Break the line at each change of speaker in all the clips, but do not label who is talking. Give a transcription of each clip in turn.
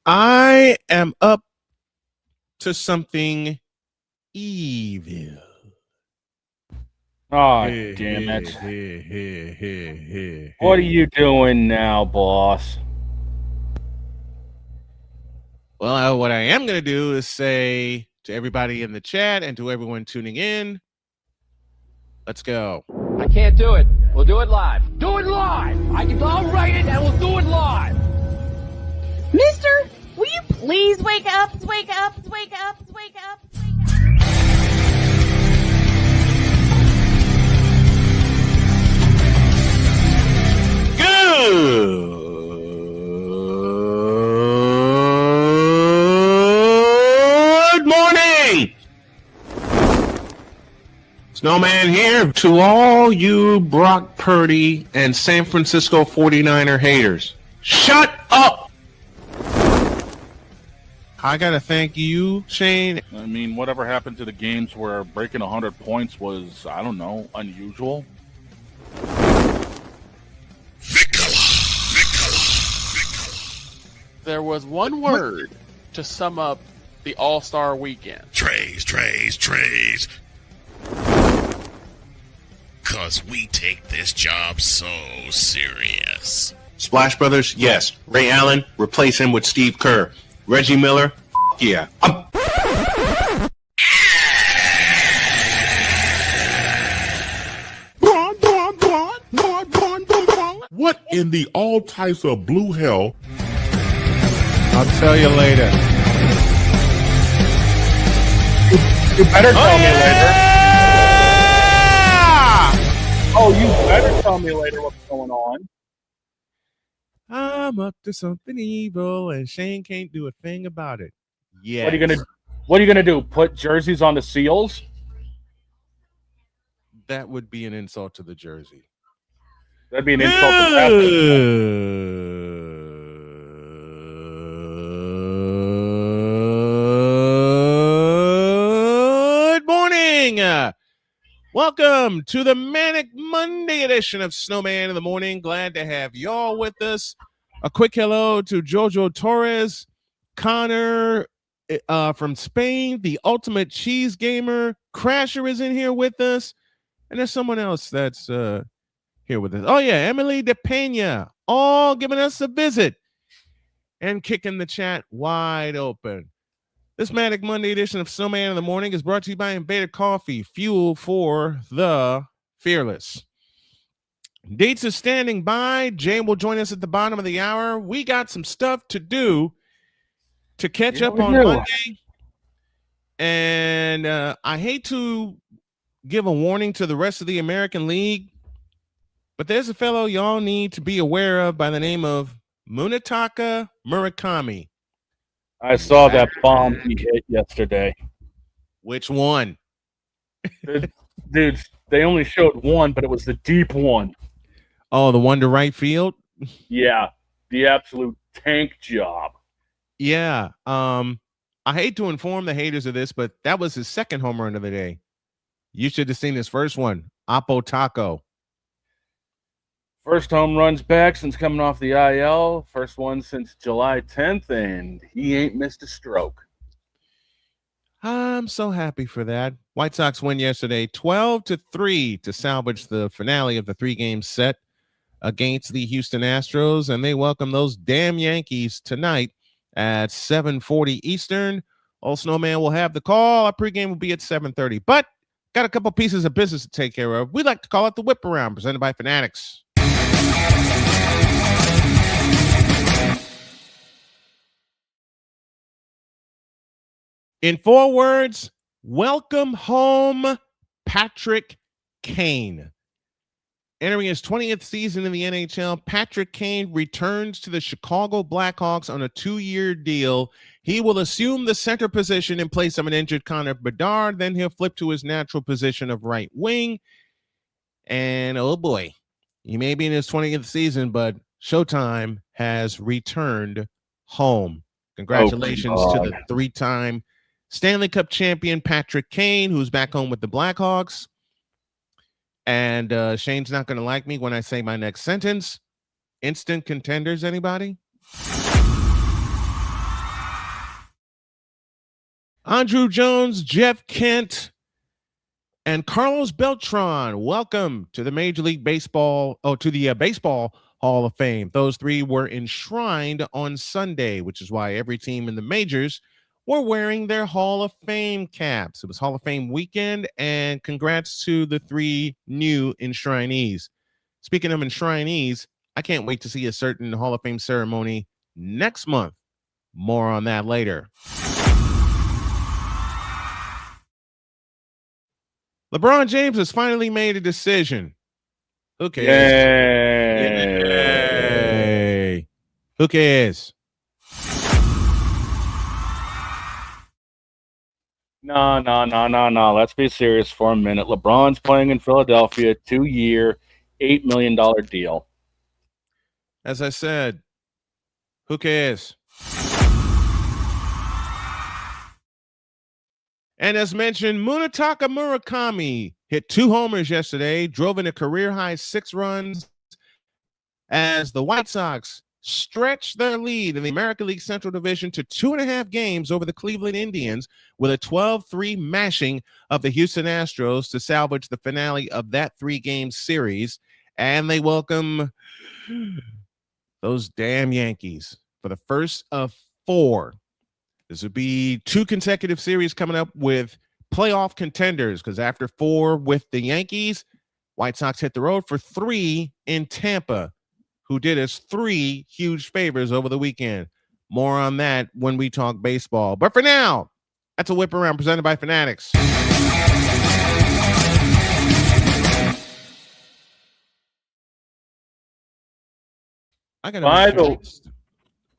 I am up to something evil.
Oh, damn it. What are you doing now, boss?
Well, what I am going to do is say to everybody in the chat and to everyone tuning in, let's go.
I can't do it. We'll do it live. Do it live! I'll write it and we'll do it live!
Mister, will you please wake up, wake up, wake up, wake up, wake up?
Good morning! Snowman here to all you Brock Purdy and San Francisco 49er haters. Shut up! I gotta thank you, Shane.
I mean, whatever happened to the games where breaking 100 points was, I don't know, unusual?
There was one word to sum up the All-Star weekend.
Trays. Cause we take this job so serious.
Splash Brothers, yes. Ray Allen, replace him with Steve Kerr. Reggie Miller, yeah.
What in the all types of blue hell?
I'll tell you later.
You better tell me later. Oh, you better tell me later what's going on.
I'm up to something evil, and Shane can't do a thing about it. Yes.
What are you gonna? What are you gonna do? Put jerseys on the seals?
That would be an insult to the jersey.
That'd be an insult to the
Good morning. Welcome to the Manic Monday edition of Snowman in the Morning. Glad to have y'all with us. A quick hello to Jojo Torres, Connor from Spain, the ultimate cheese gamer. Crasher is in here with us. And there's someone else that's here with us. Oh, yeah, Emily De Pena, all giving us a visit and kicking the chat wide open. This Manic Monday edition of Snowman in the Morning is brought to you by Invader Coffee, fuel for the fearless. Dietz is standing by. Jay will join us at the bottom of the hour. We got some stuff to do to catch up on Monday. And I hate to give a warning to the rest of the American League, but there's a fellow y'all need to be aware of by the name of Munetaka Murakami.
I saw that bomb he hit yesterday.
Which one?
Dude, they only showed one, but it was the deep one.
Oh, the one to right field?
Yeah, the absolute tank job.
Yeah. I hate to inform the haters of this, but that was his second home run of the day. You should have seen his first one, Oppo Taco.
First home runs back since coming off the IL. First one since July 10th, and he ain't missed a stroke.
I'm so happy for that. White Sox win yesterday 12-3 to salvage the finale of the 3-game set against the Houston Astros, and they welcome those damn Yankees tonight at 7:40 Eastern. Old Snowman will have the call. Our pregame will be at 7:30, but got a couple pieces of business to take care of. We like to call it the Whip Around, presented by Fanatics. In 4 words, welcome home, Patrick Kane. Entering his 20th season in the NHL, Patrick Kane returns to the Chicago Blackhawks on a 2-year deal. He will assume the center position in place of an injured Connor Bedard. Then he'll flip to his natural position of right wing. And oh boy, he may be in his 20th season, but Showtime has returned home. Congratulations to the 3-time Stanley Cup champion Patrick Kane, who's back home with the Blackhawks. And Shane's not going to like me when I say my next sentence. Instant contenders, anybody? Andrew Jones, Jeff Kent, and Carlos Beltran, welcome to the Major League Baseball, to the Baseball Hall of Fame. Those 3 were enshrined on Sunday, which is why every team in the majors were wearing their Hall of Fame caps. It was Hall of Fame weekend, and congrats to the 3 new enshrinees. Speaking of enshrinees, I can't wait to see a certain Hall of Fame ceremony next month. More on that later. LeBron James has finally made a decision. Who cares? Yay. Who cares?
No. Let's be serious for a minute. LeBron's playing in Philadelphia, 2-year, $8 million deal.
As I said, who cares? And as mentioned, Munetaka Murakami hit 2 homers yesterday, drove in a career-high 6 runs as the White Sox stretched their lead in the American League Central Division to 2.5 games over the Cleveland Indians with a 12-3 mashing of the Houston Astros to salvage the finale of that 3-game series. And they welcome those damn Yankees for the first of 4. This would be 2 consecutive series coming up with playoff contenders, because after 4 with the Yankees, White Sox hit the road for 3 in Tampa, who did us 3 huge favors over the weekend. More on that when we talk baseball. But for now, that's a Whip Around presented by Fanatics.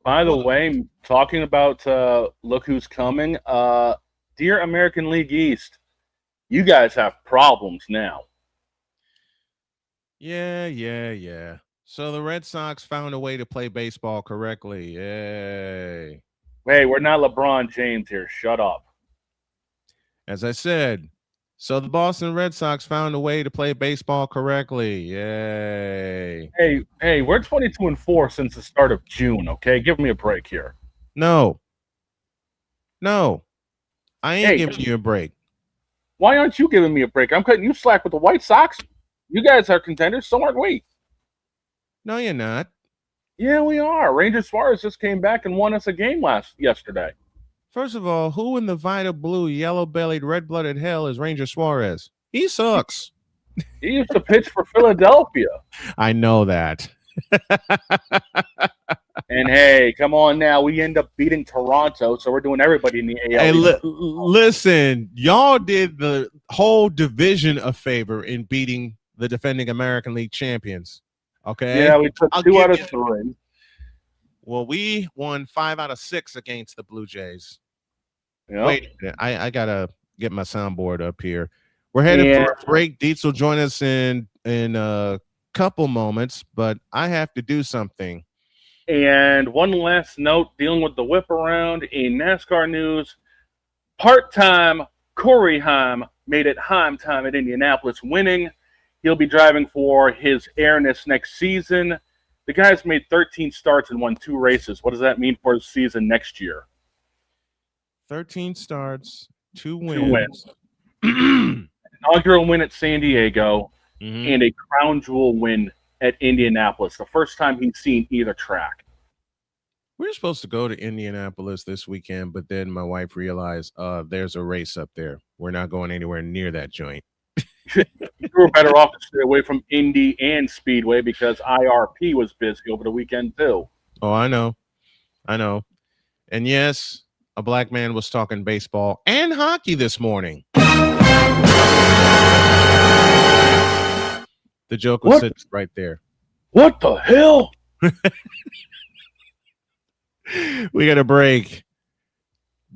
By the way, talking about Look Who's Coming, Dear American League East, you guys have problems now.
Yeah. So the Red Sox found a way to play baseball correctly. Yay.
Hey, we're not LeBron James here. Shut up.
As I said, so the Boston Red Sox found a way to play baseball correctly. Yay.
Hey, we're 22-4 since the start of June, okay? Give me a break here.
No. I ain't giving you a break.
Why aren't you giving me a break? I'm cutting you slack with the White Sox. You guys are contenders, so aren't we?
No, you're not.
Yeah, we are. Ranger Suarez just came back and won us a game yesterday.
First of all, who in the Vita Blue, yellow-bellied, red-blooded hell is Ranger Suarez? He sucks.
He used to pitch for Philadelphia.
I know that.
And hey, come on now. We end up beating Toronto, so we're doing everybody in the AL.
Hey, listen, y'all did the whole division a favor in beating the defending American League champions. Okay?
Yeah, we took 2 out of 3.
Well, we won 5 out of 6 against the Blue Jays.
Yep.
Wait a minute. I got to get my soundboard up here. We're headed for a break. Dietz will join us in a couple moments, but I have to do something.
And one last note, dealing with the whip around in NASCAR news. Part-time Corey Heim made it Heim time at Indianapolis, winning. He'll be driving for his Airness next season. The guy's made 13 starts and won 2 races. What does that mean for his season next year?
13 starts, 2 wins.
2 wins. Inaugural win at San Diego and a crown jewel win at Indianapolis. The first time he's seen either track.
We were supposed to go to Indianapolis this weekend, but then my wife realized there's a race up there. We're not going anywhere near that joint.
You were better off to stay away from Indy and Speedway because IRP was busy over the weekend too.
Oh, I know. And yes, a black man was talking baseball and hockey this morning. The joke was sitting right there.
What the hell?
We got a break.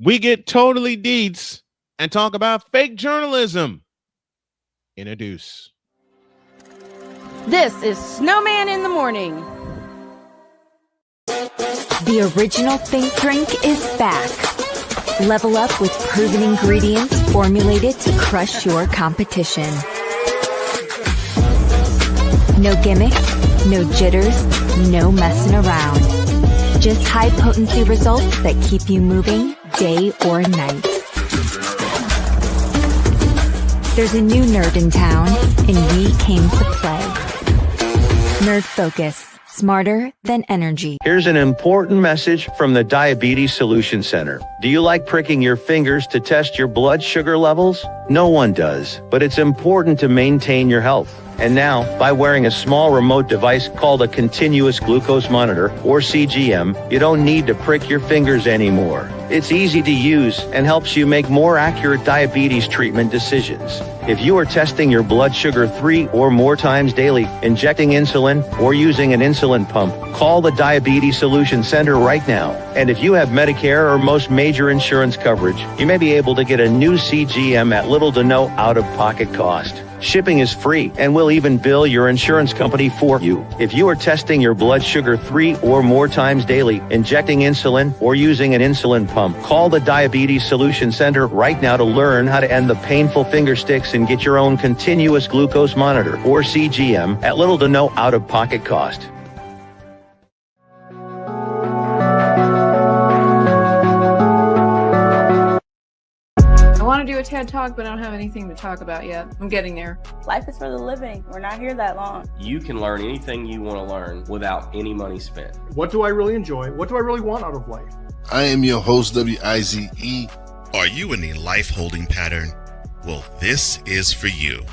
We get Totally DIETZ and talk about fake journalism in a deuce.
This is Snowman in the Morning.
The original Think Drink is back. Level up with proven ingredients formulated to crush your competition. No gimmicks, no jitters, no messing around. Just high-potency results that keep you moving day or night. There's a new nerd in town, and we came to play. Nerd Focus. Smarter than energy.
Here's an important message from the Diabetes Solution Center. Do you like pricking your fingers to test your blood sugar levels? No one does, but it's important to maintain your health. And now, by wearing a small remote device called a continuous glucose monitor, or CGM, you don't need to prick your fingers anymore. It's easy to use and helps you make more accurate diabetes treatment decisions. If you are testing your blood sugar 3 or more times daily, injecting insulin, or using an insulin pump, call the Diabetes Solution Center right now. And if you have Medicare or most major insurance coverage, you may be able to get a new CGM at little to no out-of-pocket cost. Shipping is free and will even bill your insurance company for you. If you are testing your blood sugar 3 or more times daily, injecting insulin, or using an insulin pump, call the Diabetes Solution Center right now to learn how to end the painful finger sticks and get your own continuous glucose monitor, or CGM, at little to no out-of-pocket cost.
I want to do a TED Talk, but I don't have anything to talk about yet. I'm getting there.
Life is for the living. We're not here that long.
You can learn anything you want to learn without any money spent.
What do I really enjoy? What do I really want out of life?
I am your host, WIZE. Are you in a life holding pattern? Well, this is for you.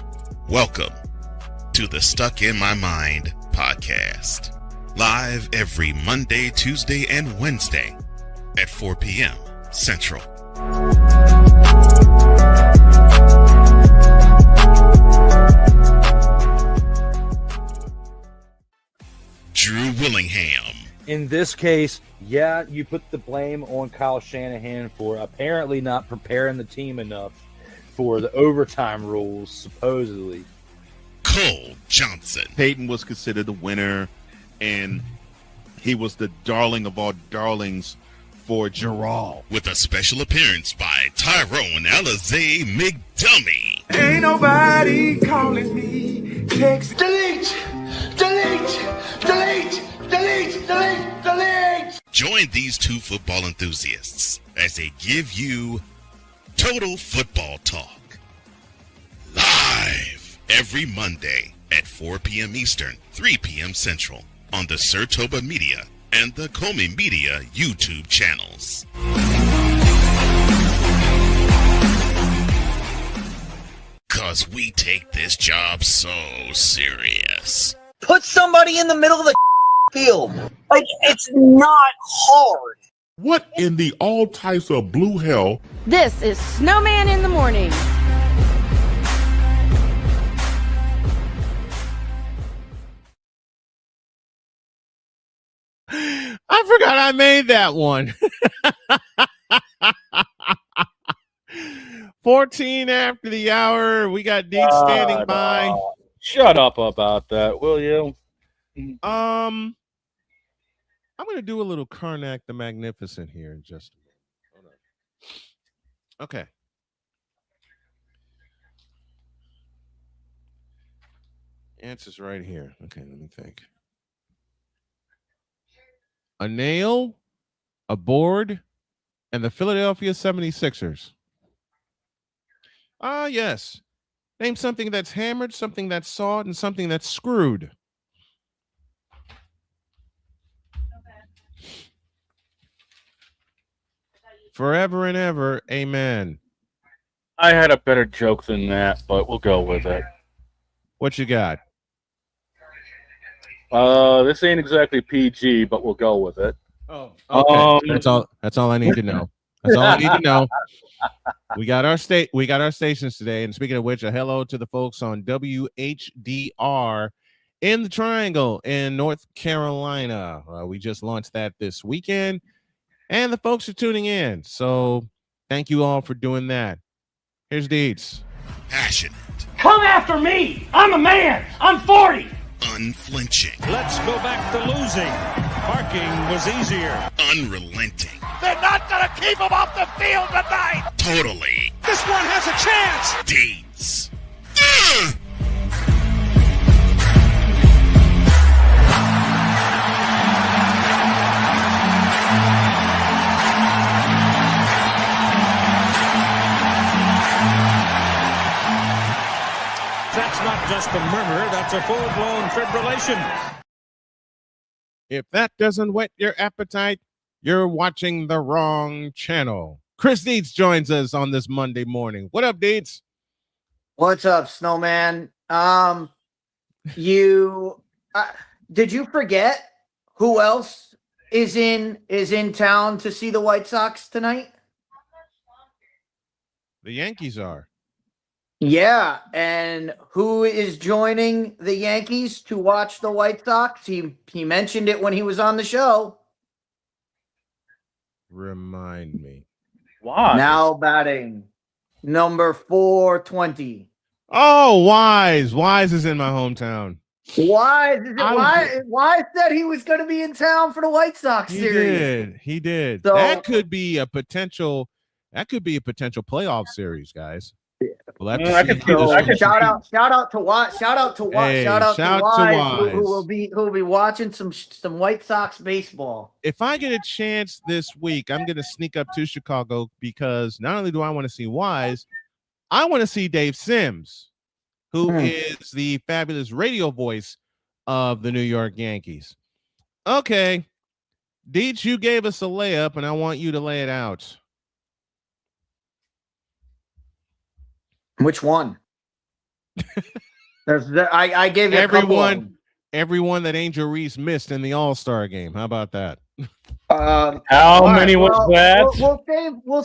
Welcome to the Stuck in My Mind podcast. Live every Monday, Tuesday, and Wednesday at 4 p.m. Central. Drew Willingham.
In in this case, yeah, you put the blame on Kyle Shanahan for apparently not preparing the team enough for the overtime rules, supposedly.
Cole Johnson.
Peyton was considered the winner, and he was the darling of all darlings for Gerald.
With a special appearance by Tyrone Alizé McDummy.
Ain't nobody calling me. Text delete.
Join these two football enthusiasts as they give you Total Football Talk. Live every Monday at 4 p.m. Eastern, 3 p.m. Central on the Sertoba Media and the Comey Media YouTube channels. Cause we take this job so serious.
Put somebody in the middle of the field. Like, it's not hard.
What in the all types of blue hell?
This is Snowman in the Morning.
I forgot I made that one. 14 after the hour. We got Deke standing by.
Shut up about that, will you?
I'm going to do a little Karnak the Magnificent here in just a minute. Hold on. Okay. Answer's right here. Okay, let me think. A nail, a board, and the Philadelphia 76ers. Ah, yes. Name something that's hammered, something that's sawed, and something that's screwed. Forever and ever, amen.
I had a better joke than that, but we'll go with it.
What you got?
This ain't exactly PG, but we'll go with it.
Oh, okay. That's all I need to know. That's all I need to know. We got our stations today, and speaking of which, a hello to the folks on WHDR in the Triangle in North Carolina. We just launched that this weekend, and the folks are tuning in. So thank you all for doing that. Here's Dietz.
Passionate.
Come after me. I'm a man. I'm 40.
Unflinching.
Let's go back to losing. Parking was easier.
Unrelenting.
They're not going to keep him off the field tonight.
Totally.
This one has a chance.
DIETZ.
That's not just a murmur, that's a full-blown fibrillation.
If that doesn't whet your appetite, you're watching the wrong channel. Chris Dietz joins us on this Monday morning. What up, Dietz?
What's up, Snowman? You did you forget who else is in town to see the White Sox tonight?
The Yankees are.
Yeah, and who is joining the Yankees to watch the White Sox? He mentioned it when he was on the show.
Remind me.
Why?
Now batting number 420.
Oh, Wise. Wise is in my hometown.
Why said he was going to be in town for the White Sox series?
He did.
So,
that could be a potential playoff series, guys. We'll
shout out to Wise. Shout out to Wise, who will be watching some White Sox baseball.
If I get a chance this week, I'm going to sneak up to Chicago because not only do I want to see Wise, I want to see Dave Sims, who is the fabulous radio voice of the New York Yankees. Okay, Dietz, you gave us a layup, and I want you to lay it out.
Which one? I gave you
everyone that Angel Reese missed in the All-Star game. How about that?
How many was that?
We'll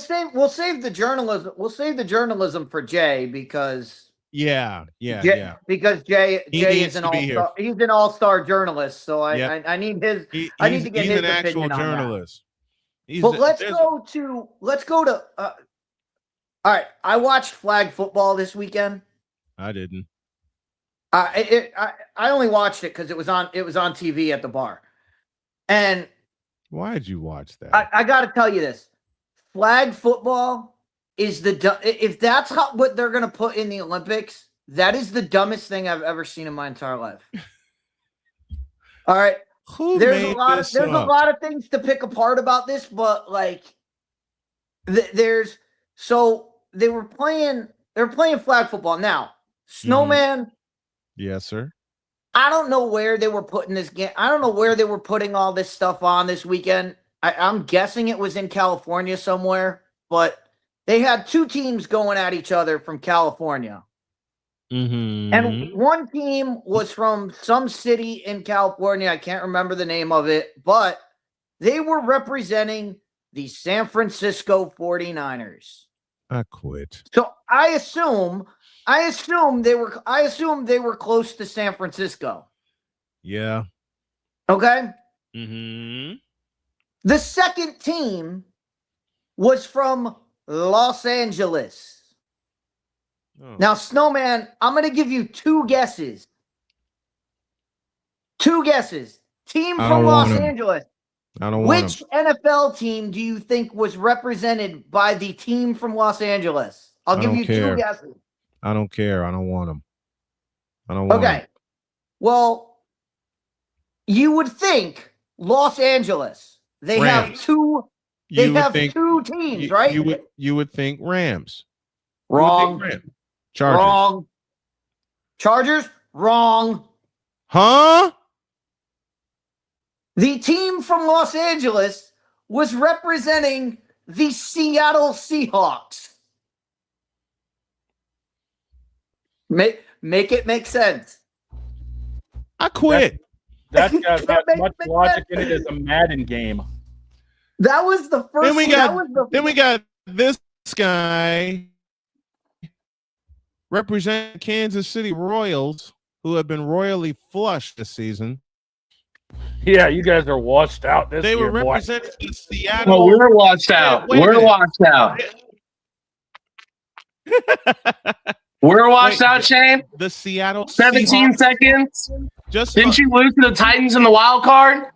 save the journalism. We'll save the journalism for Jay because
Yeah.
Because Jay
needs
is an
to be here.
all-star. He's an all-star journalist, so I need his. I need to get
he's
his
an actual
opinion on that.
journalist.
But let's go to. All right, I watched flag football this weekend.
I didn't.
I only watched it because it was on TV at the bar, and
why did you watch that?
I got to tell you this: flag football is if that's what they're going to put in the Olympics, that is the dumbest thing I've ever seen in my entire life. All right, there's a lot of things to pick apart about this, but like, they were playing flag football. Now, Snowman.
Yes, sir.
I don't know where they were putting this game. I don't know where they were putting all this stuff on this weekend. I'm guessing it was in California somewhere, but they had two teams going at each other from California.
Mm-hmm.
And one team was from some city in California. I can't remember the name of it, but they were representing the San Francisco 49ers.
I quit.
So I assume they were close to San Francisco.
Yeah.
Okay.
Mm-hmm.
The second team was from Los Angeles.
Oh.
Now, Snowman, I'm going to give you two guesses. Team from Los Angeles.
I don't want
Which NFL team do you think was represented by the team from Los Angeles? I'll give you two guesses.
I don't care. I don't want them. I don't want them.
Okay. Well, you would think Los Angeles. They
Rams.
have two. They have two teams, right?
You would think Rams.
Wrong.
Chargers.
Wrong. Chargers? Wrong.
Huh?
The team from Los Angeles was representing the Seattle Seahawks. Make it make sense.
I quit.
That got as much logic in it as a Madden game.
That was the first.
Then we got this guy representing Kansas City Royals, who have been royally flushed this season.
Yeah, you guys are washed out this
They
year,
were
boy.
representing the Seattle.
Oh, we're washed out. We're washed out. We're washed out, Shane.
The Seattle
17
Seahawks.
seconds.
Just
didn't you lose to the Titans in the wild card?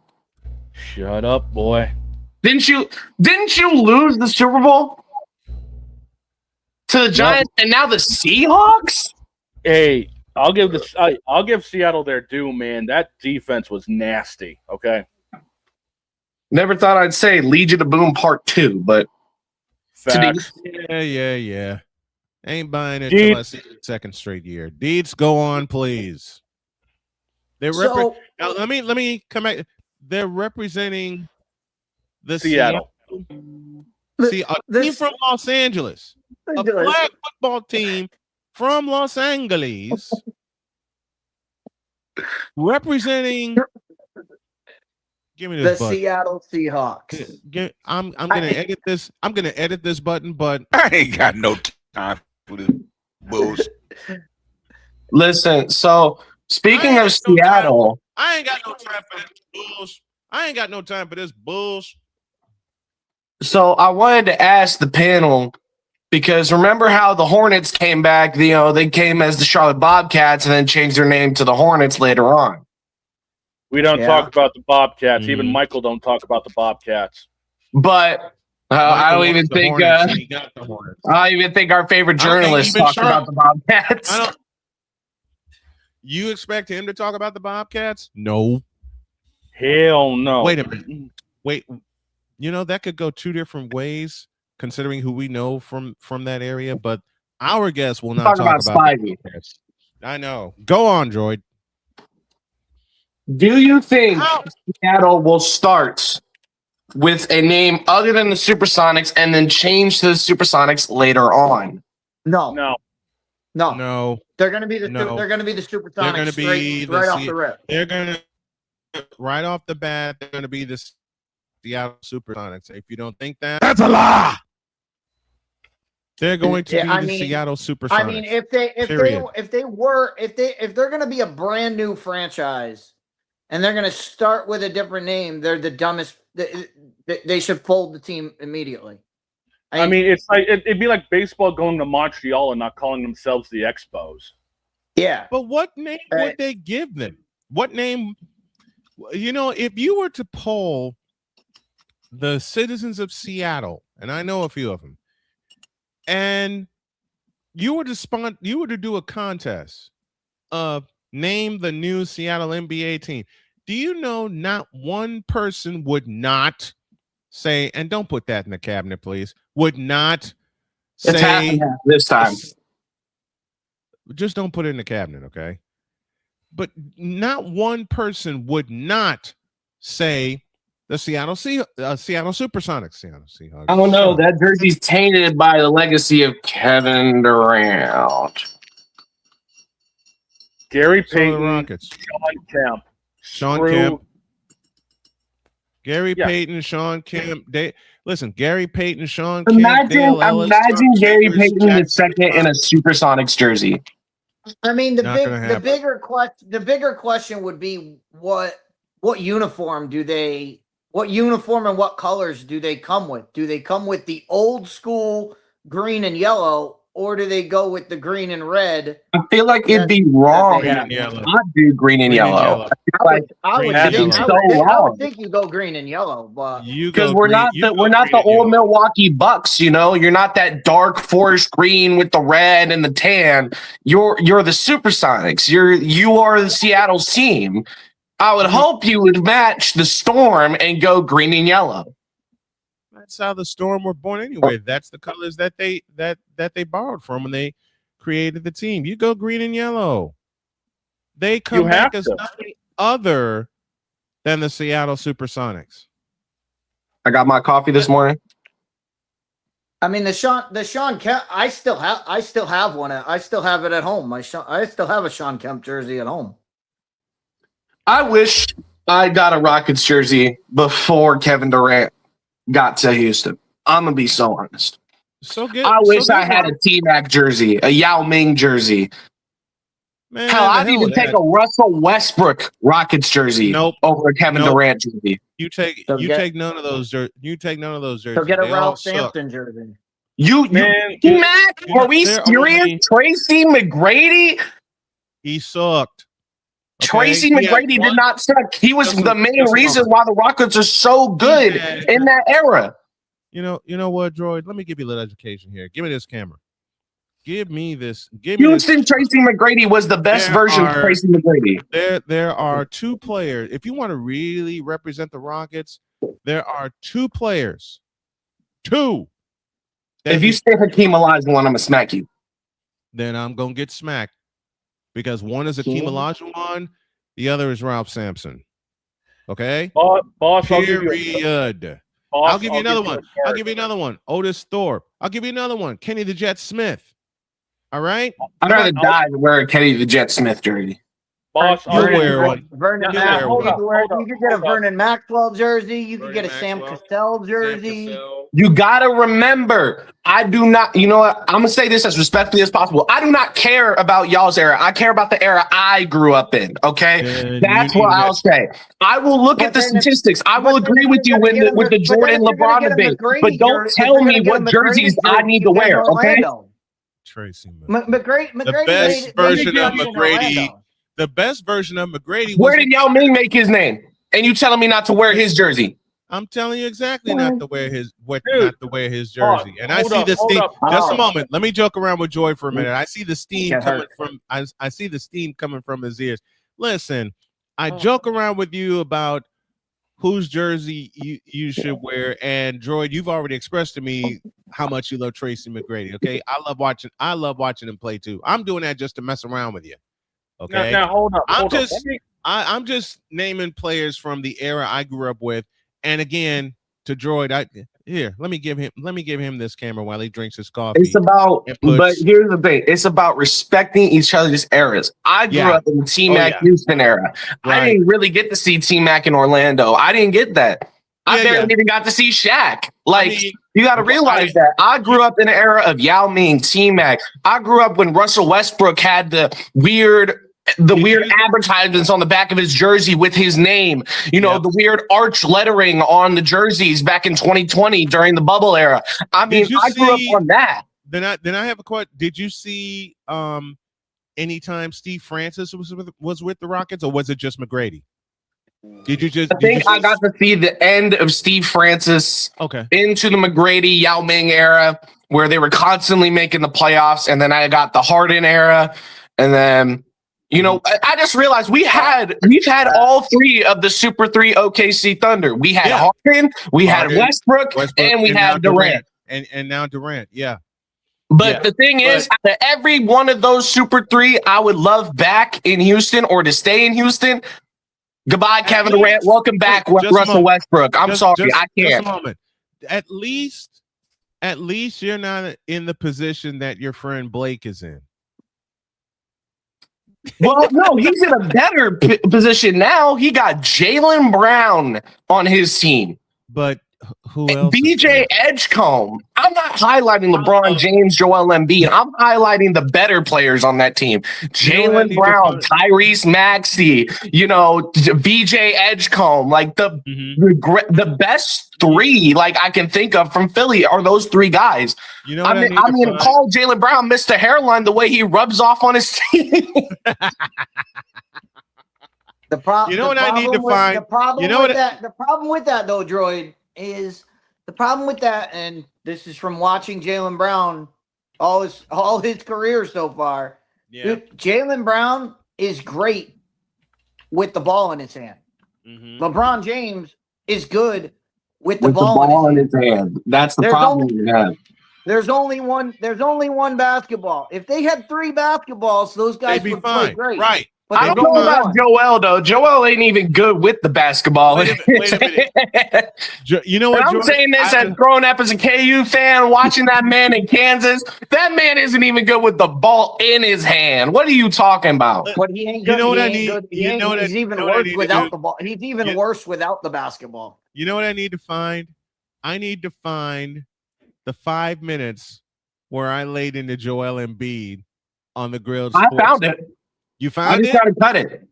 Shut up, boy.
Didn't you lose the Super Bowl to the Giants and now the Seahawks?
Hey, I'll give Seattle their due, man. That defense was nasty. Okay.
Never thought I'd say Legion of Boom Part 2, but
facts.
Yeah. Ain't buying it till I see the second straight year. Deeds, go on, please. Let me come back. They're representing the
Seattle.
See, a team from Los Angeles. A flag football team from Los Angeles representing. Give me this button.
Seattle Seahawks.
I'm gonna edit this. I'm gonna edit this button, but
I ain't got no time for this bullshit.
Listen, so speaking of Seattle,
I ain't got no time for this bullshit. I ain't got no time for this bullshit.
So I wanted to ask the panel, because remember how the Hornets came back, they came as the Charlotte Bobcats and then changed their name to the Hornets later on.
We don't talk about the Bobcats. Even Michael don't talk about the Bobcats.
But I don't even think our favorite journalist talked about the Bobcats.
You expect him to talk about the Bobcats? No.
Hell no.
Wait a minute. Wait. That could go two different ways, considering who we know from that area. But our guest will not talk about
Spivey.
I know. Go on, Droid.
Do you think Seattle will start with a name other than the Supersonics and then change to the Supersonics later on?
No. They're going to be the
No.
They're going to be the Supersonics.
They're going to be
right off the rip.
They're going to right off the bat. They're going to be the Seattle Supersonics. If you don't think that,
that's a lie.
They're going to be
I
the
mean-
Seattle Supersonics.
I mean, if they're going to be a brand new franchise, and they're going to start with a different name, they're the dumbest. They should fold the team immediately.
I mean, it's like it'd be like baseball going to Montreal and not calling themselves the Expos.
Yeah.
But what name would they give them? What name? You know, if you were to poll the citizens of Seattle, and I know a few of them, and you were to do a contest of name the new Seattle NBA team, do you know not one person would not say, and don't put that in the cabinet, please, would not
It's
say
happening this time.
just don't put it in the cabinet, okay? But not one person would not say the Seattle Supersonics. Seattle Seahawks.
Oh no, that jersey's tainted by the legacy of Kevin Durant.
Gary
So the
Payton,
Rockets.
Sean
Sean
Kemp.
Kemp. Gary
Yeah.
Payton, Sean Kemp. Listen, Gary Payton, Sean Kemp.
Imagine
Dale Ellis,
imagine
Chuck
Gary
Chambers,
Payton
Jack
the second in a Supersonics jersey.
I mean,
Not gonna happen.
the bigger question would be what uniform and what colors do they come with? Do they come with the old school green and yellow, or do they go with the green and red?
I feel like it'd be wrong
Green
to
and yellow.
not do green and yellow.
I would think you go green and yellow, but
Because we're not the old Milwaukee Bucks, you know. You're not that dark forest green with the red and the tan. You're the Supersonics. You are the Seattle team. I would hope you would match the Storm and go green and yellow.
That's how the Storm were born anyway. That's the colors that they borrowed from when they created the team. You go green and yellow. They come back as nothing other than the Seattle Supersonics.
I got my coffee this morning.
I mean the Sean Kemp. I still have one. I still have it at home. I still have a Sean Kemp jersey at home.
I wish I got a Rockets jersey before Kevin Durant got to Houston. I'm gonna be so honest. I wish I had a T-Mac jersey, a Yao Ming jersey.
Man,
hell, I'd
the hell
even
with
take
that.
a Russell Westbrook Rockets jersey over a Kevin Durant jersey.
You take none of those. You take none of those jerseys.
So get a
They all
Ralph
suck.
Sampson jersey.
T-Mac? Are we
they're
serious?
only-
Tracy McGrady?
He sucked.
Tracy
He had
McGrady did not suck. He was
Just a-
the main
just a
reason
moment.
why the Rockets are so good in that era.
You know what, Droid? Let me give you a little education here. Give me this camera. Give me this. Give me this.
Houston Tracy McGrady was the best version of Tracy McGrady.
There are two players. If you want to really represent the Rockets, there are two players. Two.
If you say Hakeem Olajuwon, I'm gonna smack you.
Then I'm gonna get smacked because one is Hakeem Olajuwon, the other is Ralph Sampson. Okay,
boss.
Period. I'll give you another one. I'll give you another one. Otis Thorpe. I'll give you another one. Kenny the Jet Smith. All right.
I'd rather die than wear a Kenny the Jet Smith jersey.
Boss,
You wear one.
Vernon
You
Maxwell.
wear one.
You could get a Vernon Maxwell jersey. You could get a Sam Cassell jersey.
You gotta remember, I do not, you know what? I'm gonna say this as respectfully as possible. I do not care about y'all's era. I care about the era I grew up in. Okay, that's what I'll say. I will look at the statistics. I will agree with you with the Jordan LeBron debate, but don't tell me what jerseys I need to wear. Okay.
Tracy
McGrady.
The best version of McGrady. The best version of McGrady.
Where did Yao Ming make his name? And you telling me not to wear his jersey?
I'm telling you exactly not to wear his jersey. And I see the steam. Just a moment. Let me joke around with Joy for a minute. I see the steam coming from. I see the steam coming from his ears. Listen, I joke around with you about whose jersey you should wear. And Droid, you've already expressed to me how much you love Tracy McGrady. Okay, I love watching him play too. I'm doing that just to mess around with you. Okay.
Now hold up.
I'm just naming players from the era I grew up with. And again, to Droid, let me give him this camera while he drinks his coffee.
It's about, but here's the thing: it's about respecting each other's eras. I grew up in the T-Mac Houston era. I didn't really get to see T-Mac in Orlando. I didn't get that. I barely even got to see Shaq. Like, you got to realize that. I grew up in an era of Yao Ming, T-Mac. I grew up when Russell Westbrook had the weird advertisements on the back of his jersey with his name. You know, the weird arch lettering on the jerseys back in 2020 during the bubble era. I mean, I grew up on that.
Then I have a question. Did you see anytime Steve Francis was with the Rockets, or was it just McGrady?
I got to see the end of Steve Francis into the McGrady Yao Ming era where they were constantly making the playoffs, and then I got the Harden era, and then I just realized we've had all three of the Super 3 OKC Thunder. We had Harden, we had Westbrook, and we had Durant.
And now Durant,
But the thing is, that every one of those Super 3 I would love back in Houston or to stay in Houston. Goodbye, Kevin Durant. Welcome back, Russell Westbrook. I'm sorry, I can't.
Just a moment. At least you're not in the position that your friend Blake is in.
Well, no, he's in a better position now. He got Jaylen Brown on his team.
But who else?
BJ Edgecombe. I'm not highlighting LeBron James, Joel Embiid. I'm highlighting the better players on that team. Jaylen Brown, Tyrese Maxey, BJ Edgecombe. Like the best three like I can think of from Philly are those three guys. I mean, call Jaylen Brown Mr. Hairline the way he rubs off on his team.
The problem with that though, Droid, is the problem with that, and this is from watching Jaylen Brown all his career so far. Jaylen Brown is great with the ball in his hand. LeBron James is good with the ball in his hand.
That's the problem you have.
There's only one basketball. If they had 3 basketballs, those guys would play great.
Right.
But
I don't know about Joel though. Joel ain't even good with the basketball.
Wait a minute. You know what?
I'm saying this as growing up as a KU fan, watching that man in Kansas. That man isn't even good with the ball in his hand. What are you talking about?
But he ain't good. You know what I need? He's even worse without the ball. He's even worse without the basketball.
You know what I need to find? I need to find the 5 minutes where I laid into Joel Embiid on the grilled sports.
I found it.
You found it?
I just gotta cut it.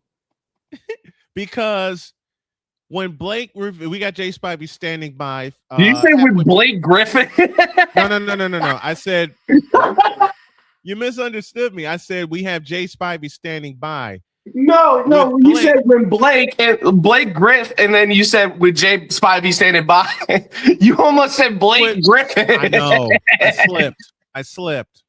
Because when Blake, we got Jay Spivey standing by.
Did you say with Blake Griffin?
No. I said, you misunderstood me. I said we have Jay Spivey standing by.
No. You said when Blake Griffin, and then you said with Jay Spivey standing by. You almost said Blake Griffin.
I know. I slipped.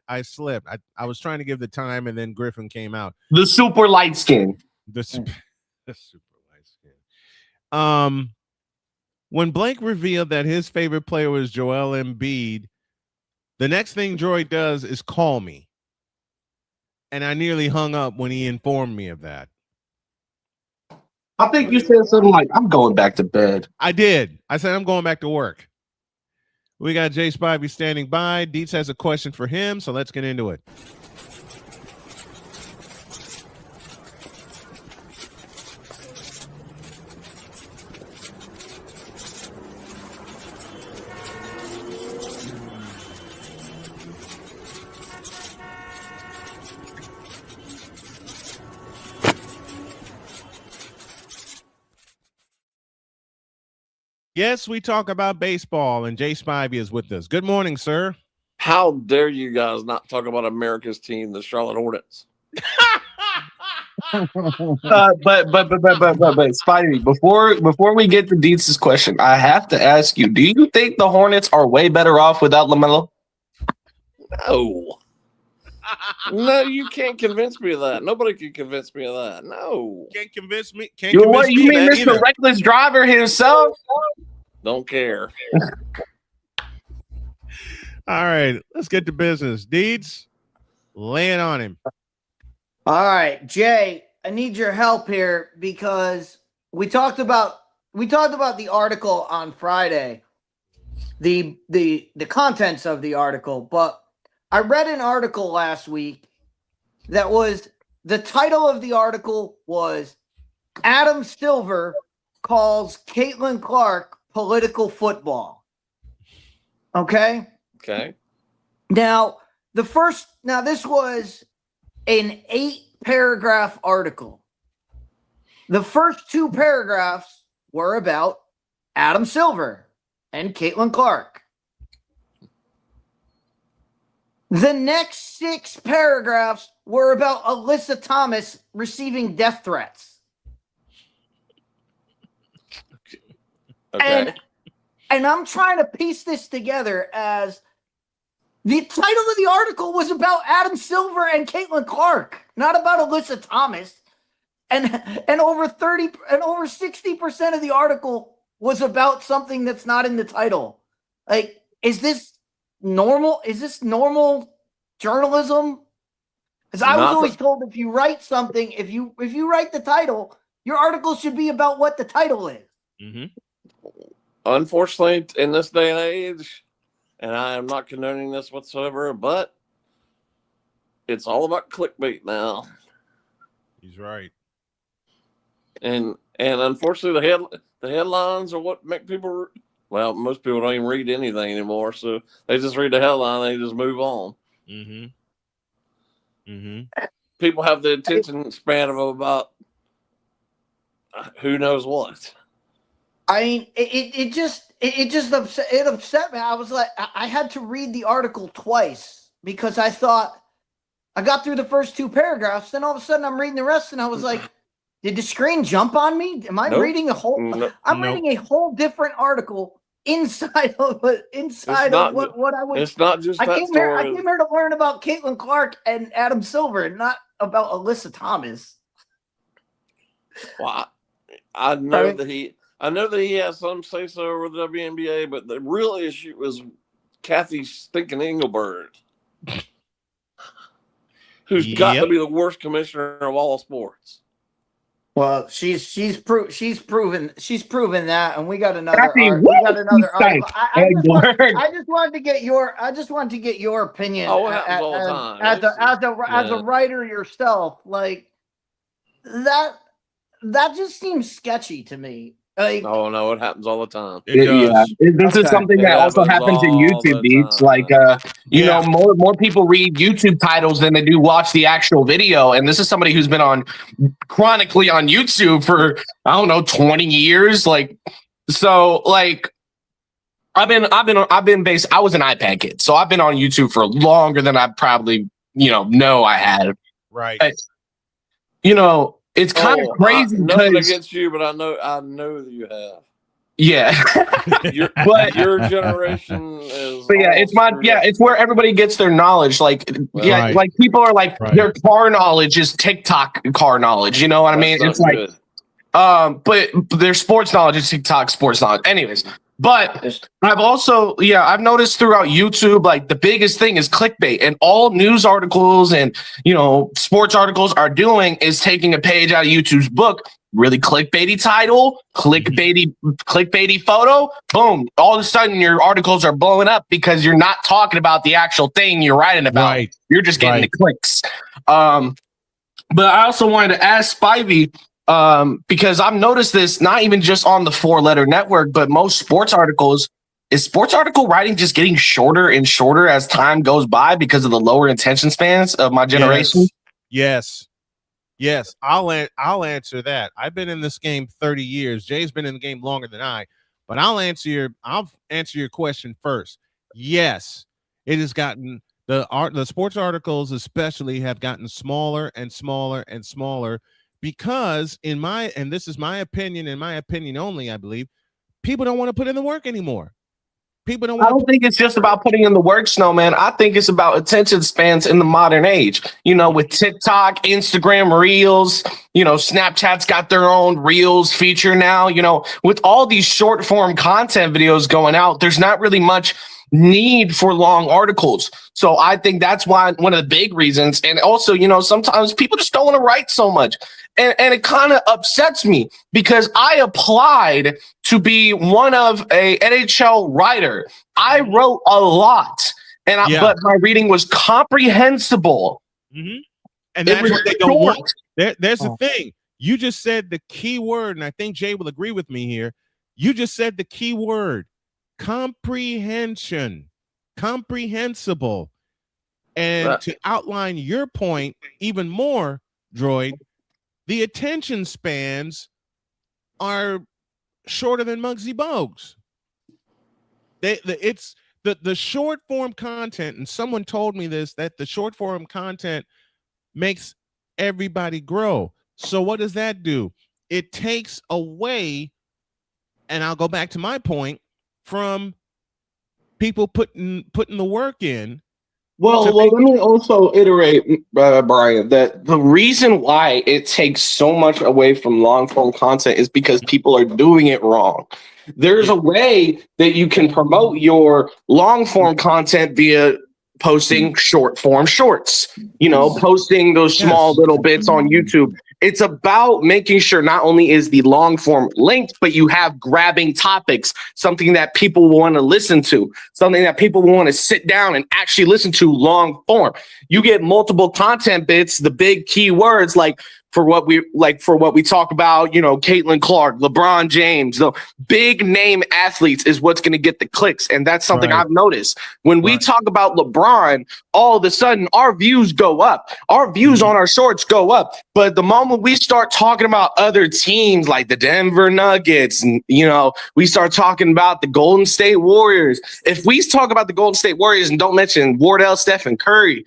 I slipped. I was trying to give the time, and then Griffin came out.
The super light skin.
The super light skin. When Blake revealed that his favorite player was Joel Embiid, the next thing Droid does is call me. And I nearly hung up when he informed me of that.
I think you said something like, I'm going back to bed.
I did. I said, I'm going back to work. We got Jay Spivey standing by. Dietz has a question for him, so let's get into it. Yes, we talk about baseball, and Jay Spivey is with us. Good morning, sir.
How dare you guys not talk about America's team, the Charlotte Hornets?
But Spivey, before we get to Dietz's question, I have to ask you: do you think the Hornets are way better off without LaMelo?
No. No, you can't convince me of that. Nobody can convince me of that. No.
Can't convince me.
You mean Mr. Reckless Driver himself?
Don't care.
All right, let's get to business. Dietz, lay it on him.
All right, Jay, I need your help here because we talked about the article on Friday, the contents of the article, but I read an article last week that was, the title of the article was Adam Silver calls Caitlin Clark political football. Okay?
Okay.
Now, this was an 8-paragraph article. The first 2 paragraphs were about Adam Silver and Caitlin Clark. The next 6 paragraphs were about Alyssa Thomas receiving death threats.
Okay.
And I'm trying to piece this together as the title of the article was about Adam Silver and Caitlin Clark, not about Alyssa Thomas. And over 60% of the article was about something that's not in the title. Like, is this normal? Is this normal journalism? Because I was always told if you write something, if you write the title, your article should be about what the title is.
Mm-hmm.
Unfortunately, in this day and age, and I am not condoning this whatsoever, but it's all about clickbait now.
He's right.
And unfortunately, the headlines are what make people. Well, most people don't even read anything anymore, so they just read the headline and they just move on.
Mm-hmm. Mm-hmm.
People have the attention span of about who knows what.
I mean, it just upset me. I was like, I had to read the article twice because I thought I got through the first 2 paragraphs. Then all of a sudden I'm reading the rest and I was like, did the screen jump on me? Am I reading a whole? I'm reading a whole different article inside of what I was.
It's not just that story.
I came here to learn about Caitlin Clark and Adam Silver, and not about Alyssa Thomas.
Well, I know that he has some say so over the WNBA, but the real issue was Kathy stinking Engelbert, who's got to be the worst commissioner of all sports.
Well, she's proven that, and we got another. Article. I just wanted to get your opinion.
Oh, it happens all the time.
As a writer yourself, like that just seems sketchy to me. Like,
oh no, it happens all the time.
This is something that also happens in YouTube beats. Like, you know, more people read YouTube titles than they do watch the actual video. And this is somebody who's been on chronically on YouTube for 20 years. Like, so like, I was an iPad kid, so I've been on YouTube for longer than I probably know I had.
Right.
It's kind of crazy.
Nothing against you, but I know that you have.
Yeah,
but your generation is.
But it's where everybody gets their knowledge. Like, like people are like their car knowledge is TikTok car knowledge. You know what I mean? It's like,
good.
But their sports knowledge is TikTok sports knowledge. Anyways. But I've noticed throughout YouTube, like the biggest thing is clickbait, and all news articles and, sports articles are doing is taking a page out of YouTube's book, really clickbaity title, clickbaity photo, boom. All of a sudden your articles are blowing up because you're not talking about the actual thing you're writing about.
Right.
You're just getting the clicks. But I also wanted to ask Spivey, because I've noticed this not even just on the 4-letter network, but most sports articles. Is sports article writing just getting shorter and shorter as time goes by because of the lower attention spans of my generation?
Yes. I'll answer that. I've been in this game 30 years. Jay's been in the game longer than I, but I'll answer your question first. Yes, it has gotten the sports articles especially have gotten smaller and smaller and smaller. Because and this is my opinion and my opinion only, I believe, people don't want to put in the work anymore. I
don't think it's just about putting in the work, Snowman. I think it's about attention spans in the modern age. With TikTok, Instagram Reels, Snapchat's got their own Reels feature now. With all these short form content videos going out, there's not really much need for long articles. So I think that's why one of the big reasons. And also, sometimes people just don't want to write so much. And it kind of upsets me because I applied to be one of a NHL writer. I wrote a lot, but my reading was comprehensible.
Mm-hmm. And that's what they don't want. There's the thing. You just said the key word, and I think Jay will agree with me here. You just said the key word, comprehension, comprehensible. And to outline your point even more, Droid, the attention spans are shorter than Muggsy Bogues. It's the short form content, and someone told me this, that the short form content makes everybody grow. So what does that do? It takes away, and I'll go back to my point, from people putting the work in.
Well, let me also iterate, Brian, that the reason why it takes so much away from long form content is because people are doing it wrong. There's a way that you can promote your long form content via posting short form shorts, posting those small little bits on YouTube. It's about making sure not only is the long form linked, but you have grabbing topics, something that people want to listen to, something that people want to sit down and actually listen to long form. You get multiple content bits, the big keywords like for what we talk about, Caitlin Clark, LeBron James, the big name athletes is what's going to get the clicks. And that's something I've noticed. When we talk about LeBron, all of a sudden our views go up. Our views on our shorts go up. But the moment we start talking about other teams like the Denver Nuggets, and we start talking about the Golden State Warriors. If we talk about the Golden State Warriors and don't mention Wardell, Stephen Curry,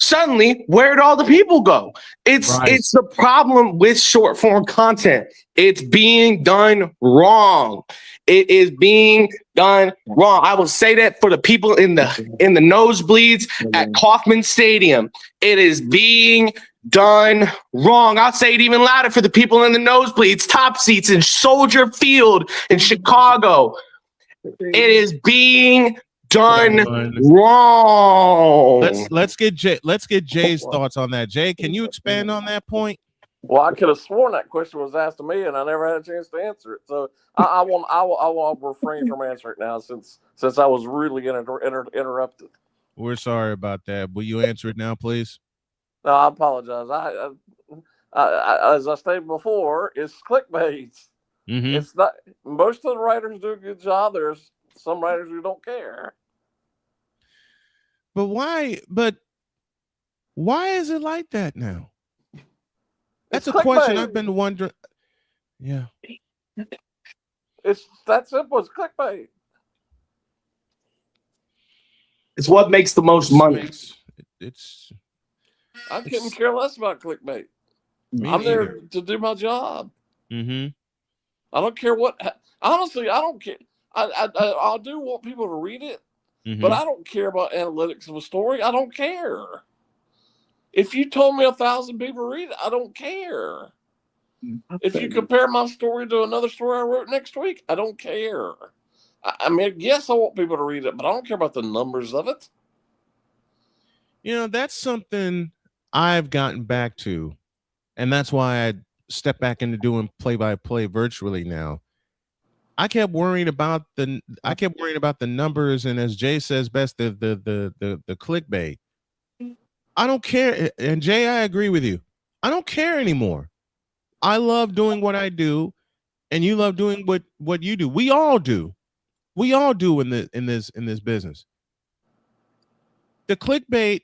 suddenly, where'd all the people go? It's the problem with short form content. It's being done wrong. It is being done wrong. I will say that for the people in the nosebleeds at Kauffman Stadium. It is being done wrong. I'll say it even louder for the people in the nosebleeds, top seats in Soldier Field in Chicago. It is being done wrong.
Let's get Jay's thoughts on that. Jay, can you expand on that point?
Well, I could have sworn that question was asked to me, and I never had a chance to answer it. So I will refrain from answering it now, since I was really interrupted.
We're sorry about that. Will you answer it now, please?
No, I apologize. I as I stated before, it's clickbait.
Mm-hmm.
It's not. Most of the writers do a good job. There's some writers who don't care.
But why is it like that now? That's a question I've been wondering. Yeah.
It's that simple. It's clickbait.
It's what makes the money.
I couldn't care less about clickbait. I'm there to do my job.
Mm-hmm.
I don't care what. Honestly, I don't care. I do want people to read it, but I don't care about analytics of a story. I don't care. If you told me 1,000 people read it, I don't care. If you compare my story to another story I wrote next week, I don't care. I mean, yes, I want people to read it, but I don't care about the numbers of it.
That's something I've gotten back to, and that's why I stepped back into doing play-by-play virtually now. I kept worrying about the numbers, and as Jay says best, the clickbait. I don't care, and Jay, I agree with you. I don't care anymore. I love doing what I do, and you love doing what you do. We all do. We all do in this business. The clickbait,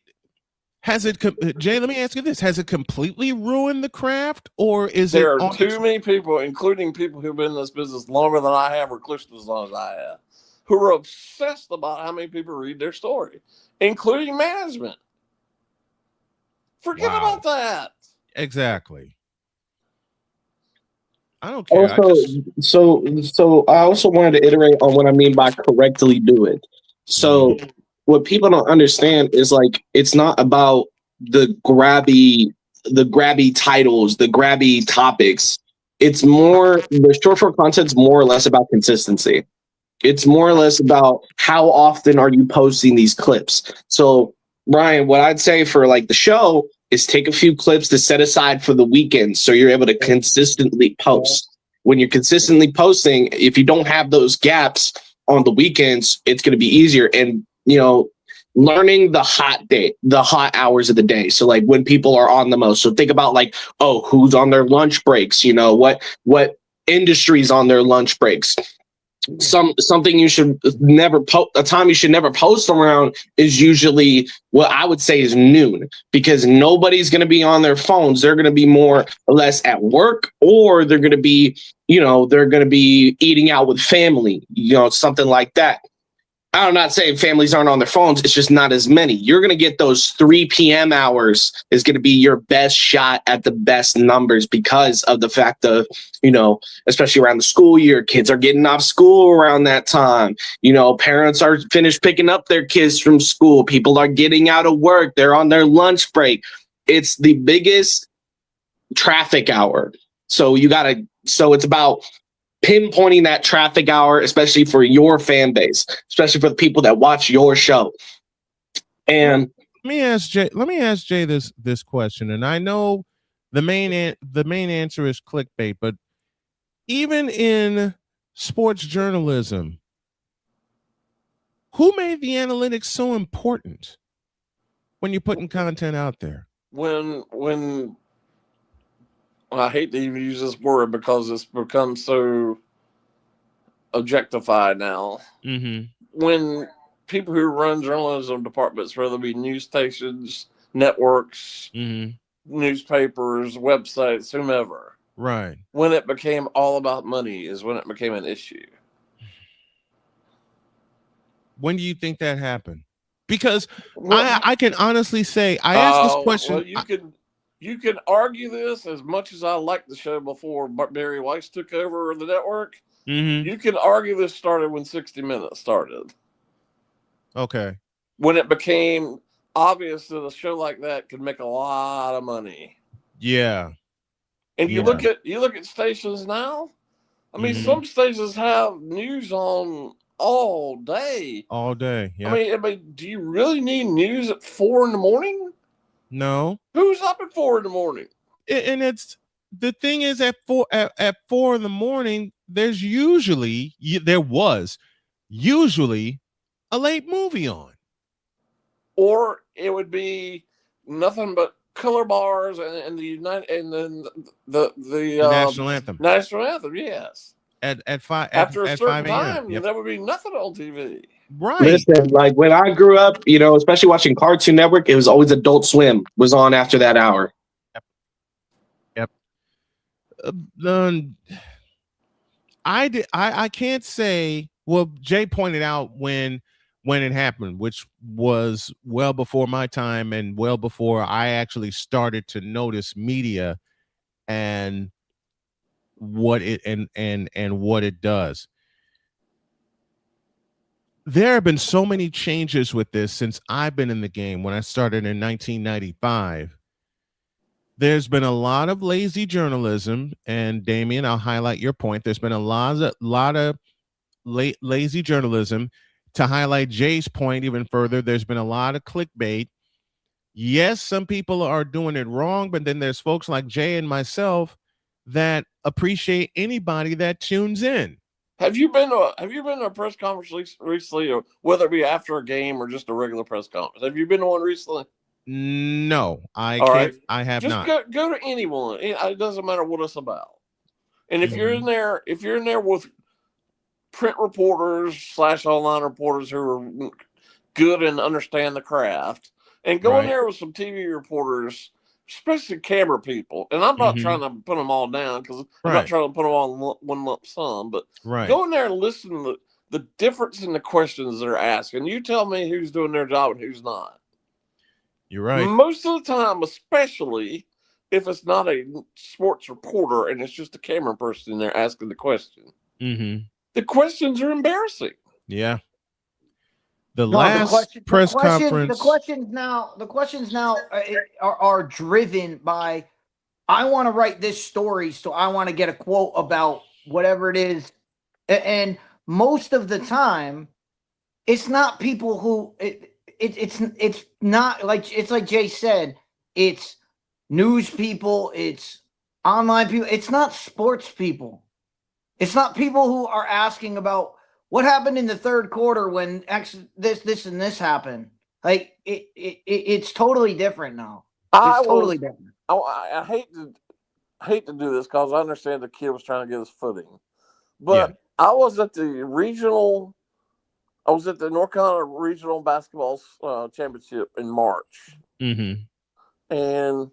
Jay, let me ask you this: has it completely ruined the craft, or is
there are too many people, including people who've been in this business longer than I have, or close to as long as I have, who are obsessed about how many people read their story, including management? Forget about that.
Exactly. I don't care.
So I also wanted to iterate on what I mean by correctly do it. So what people don't understand is it's not about the grabby titles, the grabby topics. It's more, the short form content's more or less about consistency. It's more or less about how often are you posting these clips. So Brian, what I'd say for the show is take a few clips to set aside for the weekend so you're able to consistently post. When you're consistently posting, if you don't have those gaps on the weekends, it's going to be easier. And, learning the hot hours of the day. So like when people are on the most. So think about like, oh, who's on their lunch breaks? You know, what industries on their lunch breaks. Something you should never a time you should never post around is usually what I would say is noon, because nobody's going to be on their phones. They're going to be more or less at work, or they're going to be, they're going to be eating out with family, something like that. I'm not saying families aren't on their phones. It's just not as many. You're going to get those 3 p.m. hours is going to be your best shot at the best numbers, because of the fact of, especially around the school year, kids are getting off school around that time. Parents are finished picking up their kids from school. People are getting out of work. They're on their lunch break. It's the biggest traffic hour. So it's about pinpointing that traffic hour, especially for your fan base, especially for the people that watch your show. And
let me ask Jay this question, and I know the main answer is clickbait, but even in sports journalism, who made the analytics so important when you're putting content out there?
When I hate to even use this word because it's become so objectified now.
Mm-hmm.
When people who run journalism departments, whether it be news stations, networks, newspapers, websites, whomever,
right?
When it became all about money is when it became an issue.
When do you think that happened? Because I can honestly say I asked this question.
Well, you can argue this as much as I liked the show before Barry Weiss took over the network.
Mm-hmm.
You can argue this started when 60 Minutes started.
Okay.
When it became obvious that a show like that could make a lot of money.
Yeah.
And you look at stations now. I mean, some stations have news on all day.
All day. Yeah.
I mean, do you really need news at 4 a.m?
No.
Who's up at 4 a.m?
And it's the thing is at 4 a.m, there was usually a late movie on.
Or it would be nothing but color bars and the
national anthem.
National anthem, yes.
At 5
after a certain
5 a.m.
time, there would be nothing on TV.
Right.
Listen, like when I grew up, especially watching Cartoon Network, it was always Adult Swim was on after that hour.
Yep. I can't say. Well, Jay pointed out when it happened, which was well before my time and well before I actually started to notice media and what it and what it does. There have been so many changes with this since I've been in the game. When I started in 1995, there's been a lot of lazy journalism, and Damien, I'll highlight your point. There's been a lot of lazy journalism. To highlight Jay's point even further, there's been a lot of clickbait. Yes, some people are doing it wrong, but then there's folks like Jay and myself that appreciate anybody that tunes in.
Have you been to a press conference recently, or whether it be after a game or just a regular press conference? Have you been to one recently?
No, I have
just
not.
Just go to anyone. It doesn't matter what it's about. And if you're in there with print reporters / online reporters who are good and understand the craft, and go in there with some TV reporters, especially camera people. And I'm not trying to put them all down, because I'm not trying to put them all in one lump sum, but go in there and listen to the difference in the questions they're asking. You tell me who's doing their job and who's not.
You're right.
Most of the time, especially if it's not a sports reporter and it's just a camera person in there asking the question. The questions are embarrassing.
Yeah. The press conference.
The questions now are driven by, I want to write this story, so I want to get a quote about whatever it is, and most of the time, it's not people who it's not like, it's like Jay said, it's news people, it's online people, it's not sports people, it's not people who are asking about what happened in the third quarter when this and this happened. Like it's totally different now.
I
It's totally different.
I hate to do this because I understand the kid was trying to get his footing, but I was at the North Carolina Regional Basketball Championship in March,
Mm-hmm.
and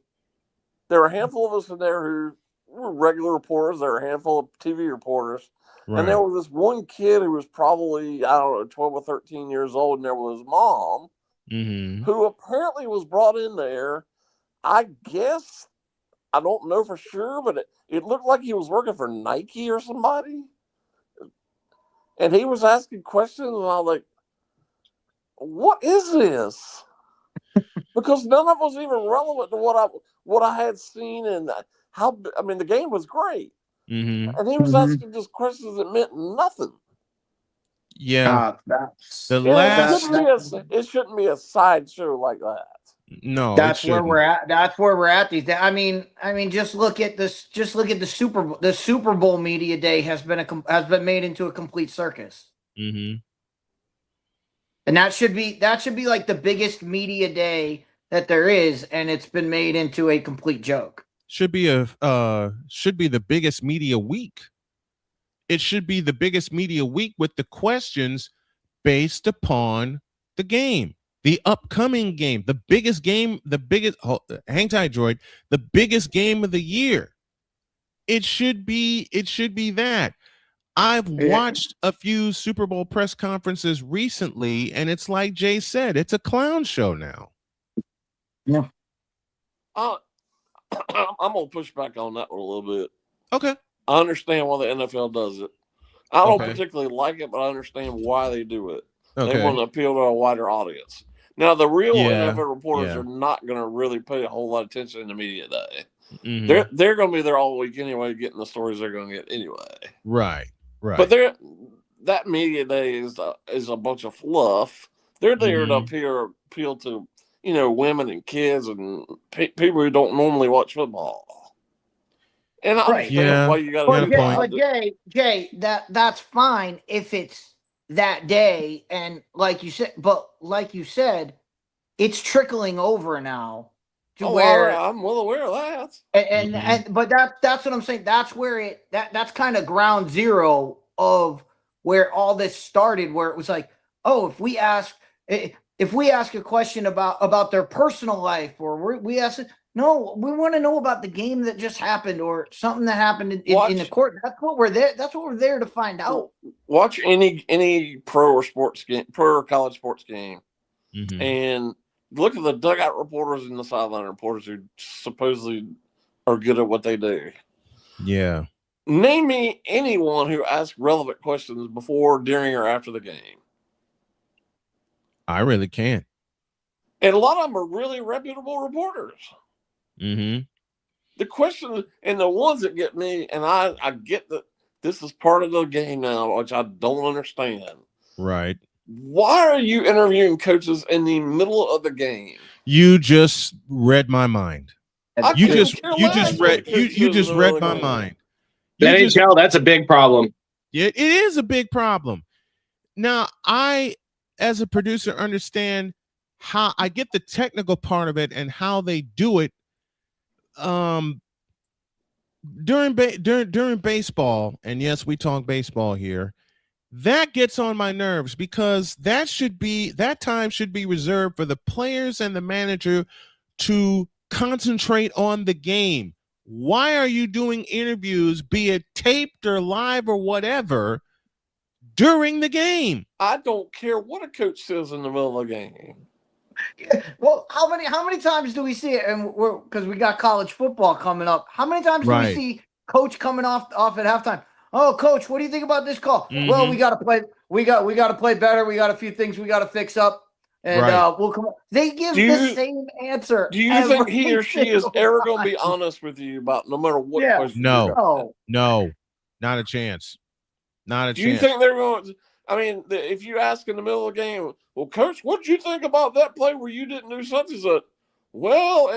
there were a handful of us in there who were regular reporters. There were a handful of TV reporters, and there was this one kid who was probably, I don't know, 12 or 13 years old, and there was his mom, who apparently was brought in there. I guess, I don't know for sure, but it looked like he was working for Nike or somebody. And he was asking questions, and I was like, what is this? Because none of it was even relevant to what I had seen, and the game was great.
Mm-hmm.
And he was asking just questions that meant nothing.
Yeah.
It shouldn't be a sideshow like that.
No,
that's where we're at. That's where we're at these days. I mean, just look at this. Just look at the Super Bowl. The Super Bowl media day has been made into a complete circus.
Mm-hmm.
And that should be like the biggest media day that there is, and it's been made into a complete joke.
Should be the biggest media week. It should be the biggest media week with the questions based upon the game. The upcoming game, the biggest game, hang tight, Droid, the biggest game of the year. It should be that. I've watched a few Super Bowl press conferences recently, and it's like Jay said, it's a clown show now.
Yeah.
I'm going to push back on that one a little bit.
Okay.
I understand why the NFL does it. I don't particularly like it, but I understand why they do it.
Okay.
They want to appeal to a wider audience. Now, the real NFL reporters are not going to really pay a whole lot of attention in the media day.
Mm-hmm.
They're going to be there all week anyway, getting the stories they're going to get anyway.
Right.
But that media day is a bunch of fluff. They're there to appeal to women and kids and people who don't normally watch football. And I understand why you got to do that.
But Jay, that's fine if it's that day, and like you said, it's trickling over now to where
I'm well aware of that.
But that's what I'm saying. That's where that's kind of ground zero of where all this started, where it was like, oh, if we ask a question about their personal life, or we ask it, no, we want to know about the game that just happened or something that happened in the court. That's what we're there. That's what we're there to find out.
Watch any pro or college sports game, and look at the dugout reporters and the sideline reporters who supposedly are good at what they do.
Yeah.
Name me anyone who asks relevant questions before, during, or after the game.
I really can't.
And a lot of them are really reputable reporters.
Mm-hmm.
The question and the ones that get me, and I get that this is part of the game now, which I don't understand.
Right.
Why are you interviewing coaches in the middle of the game?
You just read my mind. You just read my mind.
NHL, that's a big problem.
Yeah, it is a big problem. Now, I, as a producer, understand how I get the technical part of it and how they do it. During baseball, and yes, we talk baseball here. That gets on my nerves because that time should be reserved for the players and the manager to concentrate on the game. Why are you doing interviews, be it taped or live or whatever, during the game?
I don't care what a coach says in the middle of the game.
Well, how many times do we see it? And because we got college football coming up. How many times do we see coach coming off at halftime? Oh, coach, what do you think about this call? Mm-hmm. Well, we got to play. We got to play better. We got a few things we got to fix up, and we'll come. They give the same answer.
Do you think he or she is ever going to be honest with you about no matter what question?
No, not a chance. Not a chance.
Do you think they're going to? I mean, if you ask in the middle of the game, well, coach, what did you think about that play where you didn't do something? Well,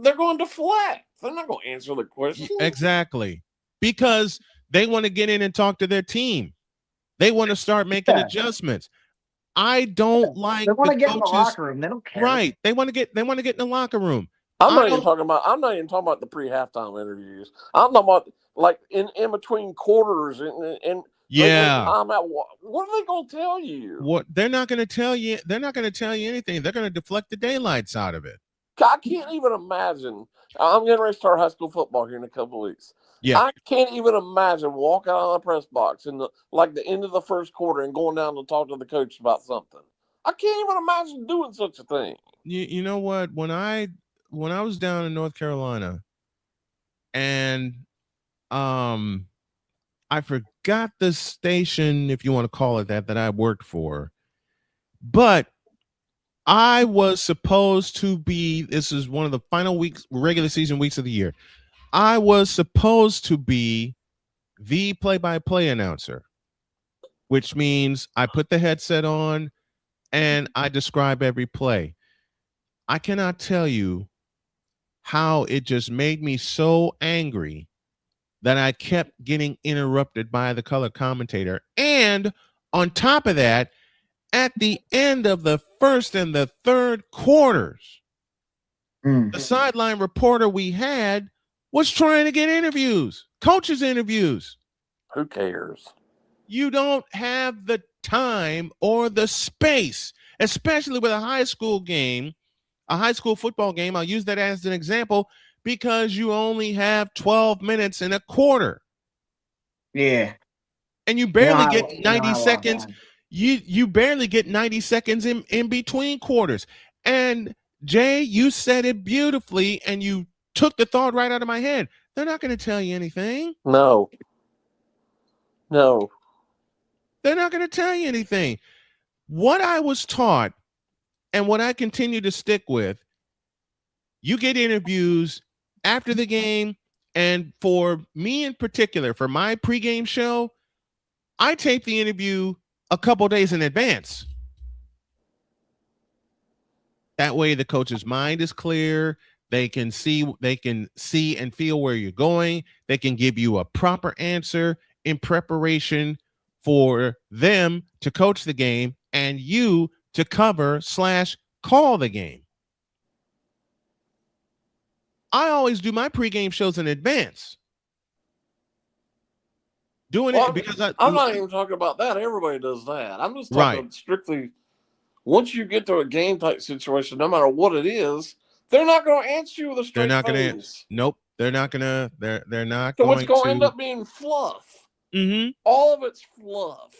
they're going to deflect. They're not going to answer the question.
Exactly. Because they want to get in and talk to their team. They want to start making adjustments. I don't like
They want to
the
get in the
coaches.
locker room. They don't care.
Right. They want to get in the locker room.
I'm not even talking about the pre-halftime interviews. I'm talking about like in between quarters and
Yeah.
what are they going to tell you?
What they're not going to tell you. They're not going to tell you anything. They're going to deflect the daylights out of it.
I can't even imagine. I'm getting ready to start high school football here in a couple of weeks.
Yeah.
I can't even imagine walking out of the press box in the end of the first quarter and going down to talk to the coach about something. I can't even imagine doing such a thing.
You know what? When I was down in North Carolina, and I forgot the station, if you want to call it that I worked for, but I was supposed to be. This is one of the final weeks, regular season weeks of the year. I was supposed to be the play-by-play announcer, which means I put the headset on and I describe every play. I cannot tell you how it just made me so angry that I kept getting interrupted by the color commentator. And on top of that, at the end of the first and the third quarters, the sideline reporter we had was trying to get interviews, coaches' interviews.
Who cares?
You don't have the time or the space, especially with a high school game, a high school football game. I'll use that as an example because you only have 12 minutes in a quarter.
Yeah.
And you barely get 90 seconds. You barely get 90 seconds in between quarters. And Jay, you said it beautifully and you took the thought right out of my head. They're not going to tell you anything.
No.
They're not going to tell you anything. What I was taught and what I continue to stick with, you get interviews after the game. And for me in particular, for my pregame show, I tape the interview a couple days in advance. That way the coach's mind is clear. They can see and feel where you're going. They can give you a proper answer in preparation for them to coach the game and you to cover/call the game. I always do my pregame shows in advance. It because
I'm not even talking about that. Everybody does that. I'm just talking strictly once you get to a game type situation, no matter what it is, they're not going to answer you with a straight
They're not
face.
going to. Nope. They're not going to. They're not
So
going
it's going to
to
end up being fluff.
Mm-hmm.
All of it's fluff.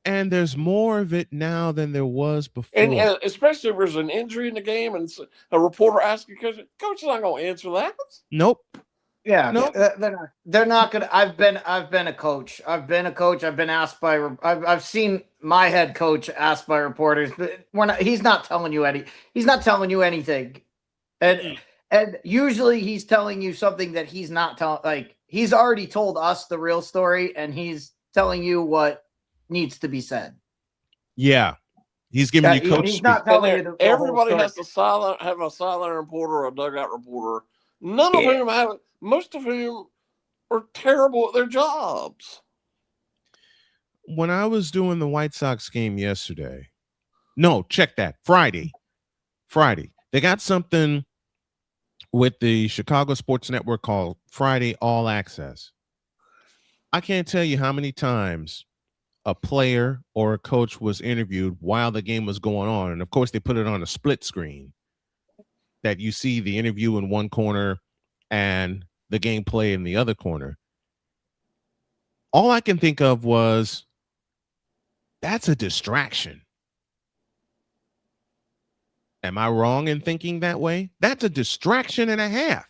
And there's more of it now than there was before.
And especially if there's an injury in the game and a reporter asks you, coach is not going to answer that.
Nope.
Yeah,
nope.
They're not gonna. I've been a coach. I've been asked by. I've seen my head coach asked by reporters, but he's not telling you anything, and usually he's telling you something that he's not telling. Like he's already told us the real story, and he's telling you what needs to be said.
Yeah, he's giving you coach.
He's not telling you.
Everybody has to have a sideline reporter or a dugout reporter. None of whom have it. Most of whom are terrible at their jobs.
When I was doing the White Sox game yesterday, no, check that. Friday, they got something with the Chicago Sports Network called Friday All Access. I can't tell you how many times a player or a coach was interviewed while the game was going on. And of course, they put it on a split screen that you see the interview in one corner and the gameplay in the other corner. All I can think of was, that's a distraction. Am I wrong in thinking that way? That's a distraction and a half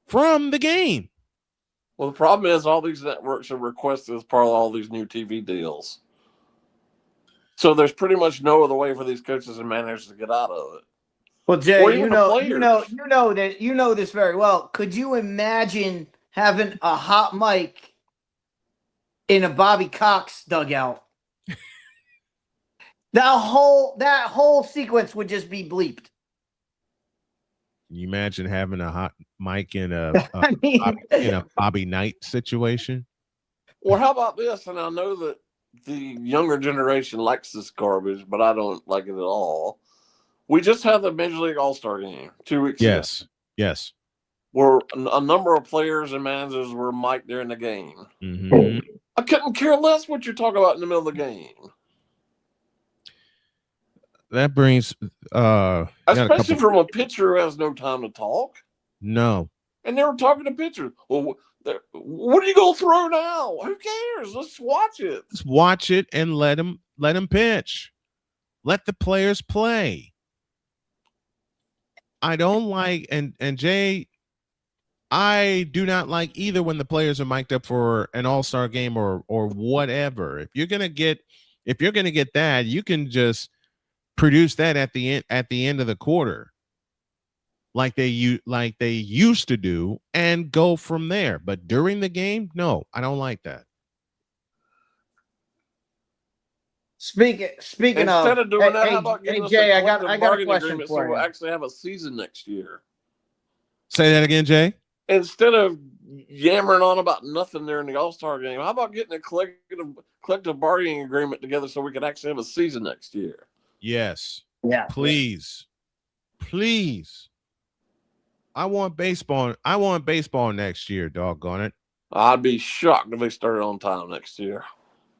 from the game.
Well, the problem is all these networks are requested as part of all these new TV deals. So there's pretty much no other way for these coaches and managers to get out of it.
Well, Jay, you know this very well. Could you imagine having a hot mic in a Bobby Cox dugout? That whole sequence would just be bleeped.
Can you imagine having a hot mic in a Bobby Knight situation?
Well, how about this? And I know that the younger generation likes this garbage, but I don't like it at all. We just had the Major League All-Star game 2 weeks ago.
Yes.
Where a number of players and managers were mic'd during the game.
Mm-hmm.
I couldn't care less what you're talking about in the middle of the game.
That brings
especially from a pitcher who has no time to talk.
No.
And they were talking to pitchers. Well, what are you gonna throw now? Who cares? Let's watch it.
Let's watch it and let him pitch. Let the players play. I don't like and Jay, I do not like either when the players are mic'd up for an all-star game or whatever. If you're gonna get that, you can just produce that at the end of the quarter, like they used to do, and go from there. But during the game, no, I don't like that.
Speaking
Instead of doing that, how about
hey
getting
Jay,
us
I got a
bargaining
question
agreement
for
so we'll
you.
actually have a season next year?
Say that again, Jay.
Instead of yammering on about nothing during the All-Star game, how about getting a collective bargaining agreement together so we can actually have a season next year?
Yes.
Yeah.
Please. I want baseball. I want baseball next year, doggone it.
I'd be shocked if they started on time next year.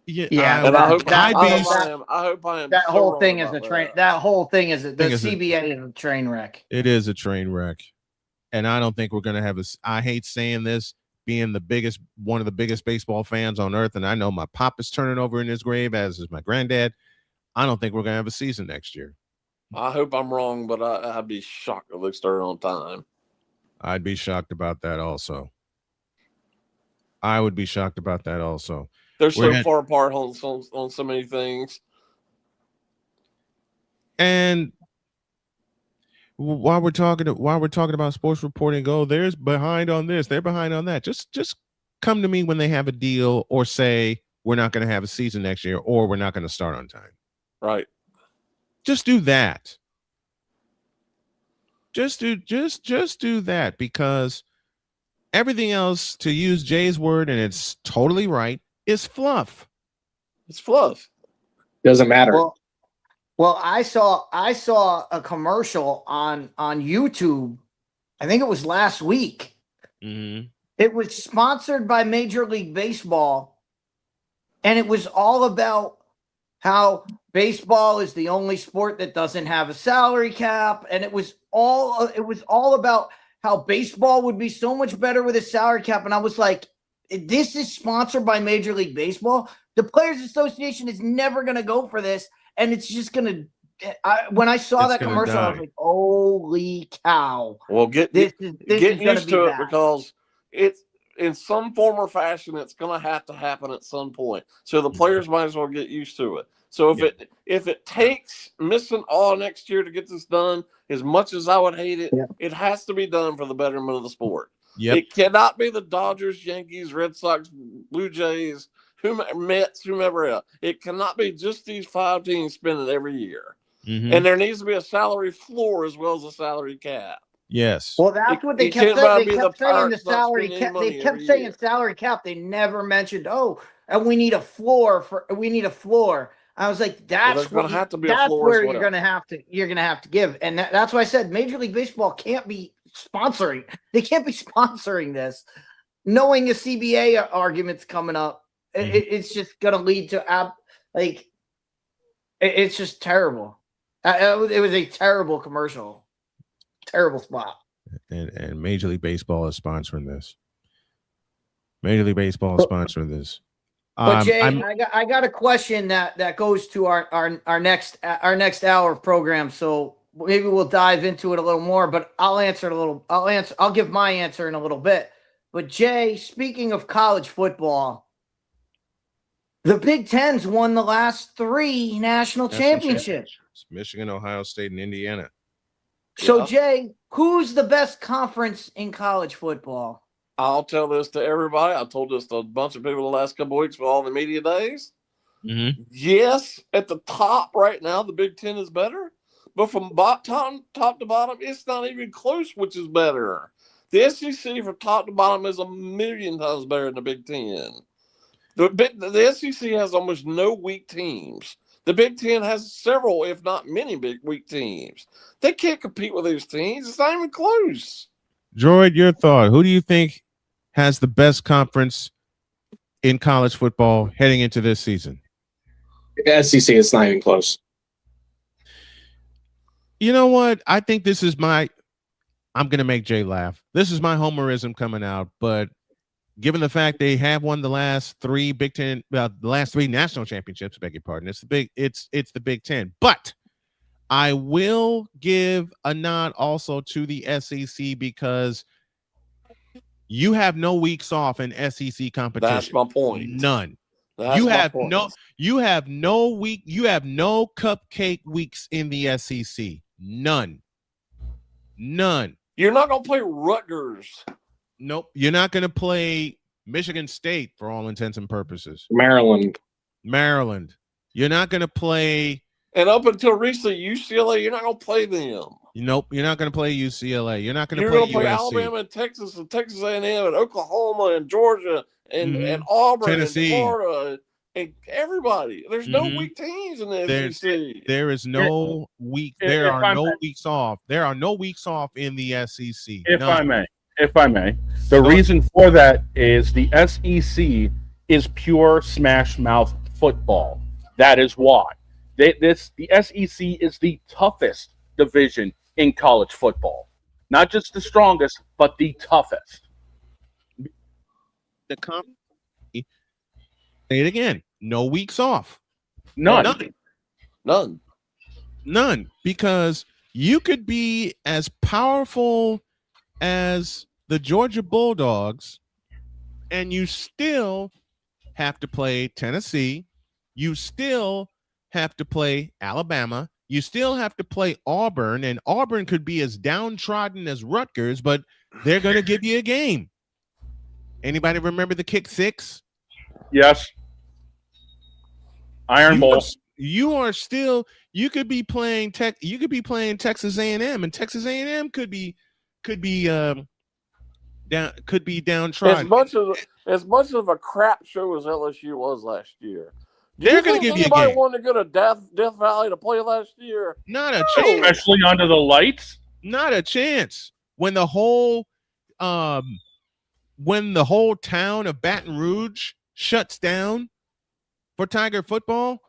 Yeah,
and I hope I am.
That
so
whole
wrong
thing is
about
a train.
that.
That whole thing is the
Thing is a-
CBA is a train wreck.
It is a train wreck. And I don't think we're going to have I hate saying this, being one of the biggest baseball fans on earth. And I know my pop is turning over in his grave, as is my granddad. I don't think we're going to have a season next year.
I hope I'm wrong, but I'd be shocked if they started on time.
I'd be shocked about that also. I would be shocked about that also.
They're so far apart on so many things.
And while we're talking about sports reporting, there's behind on this, they're behind on that. Just come to me when they have a deal, or say we're not going to have a season next year, or we're not going to start on time.
Right.
Just do that. Just do that, because everything else, to use Jay's word, and it's totally right, is fluff.
It's fluff.
Doesn't matter.
Well, I saw a commercial on YouTube. I think it was last week.
Mm-hmm.
It was sponsored by Major League Baseball, and it was all about how baseball is the only sport that doesn't have a salary cap, and it was all about how baseball would be so much better with a salary cap. And I was like, this is sponsored by Major League Baseball. The Players Association is never going to go for this, and it's just going to. When I saw that commercial, I was like, "Holy cow!"
Well, get
this
used to it,
bad.
because it's in some form or fashion it's going to have to happen at some point. So the players might as well get used to it. So if it takes missing all next year to get this done, as much as I would hate it, it has to be done for the betterment of the sport.
Yep.
It cannot be the Dodgers, Yankees, Red Sox, Blue Jays, Mets, whomever else. It cannot be just these 5 teams spending every year.
Mm-hmm.
And there needs to be a salary floor as well as a salary cap.
Yes.
Well, that's what they kept saying. They kept saying the salary cap. They kept saying salary cap. They never mentioned, and we need a floor I was like, that's where you're gonna have to give. And that's why I said Major League Baseball can't be sponsoring. They can't be sponsoring this, knowing the CBA argument's coming up. Mm-hmm. It's just gonna lead to it's just terrible. It was a terrible commercial, terrible spot.
And Major League Baseball is sponsoring this. Major League Baseball is sponsoring this.
But Jay, I got a question that goes to our next hour of program. So maybe we'll dive into it a little more. But I'll give my answer in a little bit. But Jay, speaking of college football, the Big Ten's won the last 3 national championships.
Michigan, Ohio State, and Indiana.
So Jay, who's the best conference in college football?
I'll tell this to everybody. I told this to a bunch of people the last couple of weeks with all the media days.
Mm-hmm.
Yes, at the top right now, the Big Ten is better. But from top to bottom, it's not even close which is better. The SEC from top to bottom is 1,000,000 times better than the Big Ten. The SEC has almost no weak teams. The Big Ten has several, if not many, weak teams. They can't compete with those teams. It's not even close.
Droid, your thought. Who do you think has the best conference in college football heading into this season?
SEC, it's not even close.
You know what? I think this is I'm going to make Jay laugh. This is my homerism coming out, but given the fact they have won the last three Big Ten, the last three national championships, beg your pardon, it's the Big Ten. But I will give a nod also to the SEC because you have no weeks off in SEC competition.
That's my point.
None.
That's
you
my
have
point.
you have no cupcake weeks in the SEC. None.
You're not going to play Rutgers.
Nope. You're not going to play Michigan State for all intents and purposes.
Maryland.
You're not going to play.
And up until recently, UCLA, you're not going to play them.
Nope. You're not going to play UCLA. You're not going to
play Alabama and Texas A&M and Oklahoma and Georgia and Auburn
Tennessee.
And Florida and everybody. There's no weak teams in the SEC.
There is no week. There are no weeks off. There are no weeks off in the SEC.
If I may, the reason for that is the SEC is pure smash mouth football. That is why. The SEC is the toughest division in college football. Not just the strongest, but the toughest.
Say it again. No weeks off.
None.
Because you could be as powerful as the Georgia Bulldogs, and you still have to play Tennessee. You still have to play Alabama. You still have to play Auburn, and Auburn could be as downtrodden as Rutgers, but they're going to give you a game. Anybody remember the kick six?
Yes. Iron Bowl.
You could be playing Texas A&M, and Texas A&M could be downtrodden.
As much of a crap show as LSU was last year.
They're going to give you a game.
Anybody wanted to go to Death Valley to play last year?
Not a chance.
Especially under the lights?
Not a chance. When the whole town of Baton Rouge shuts down for Tiger football?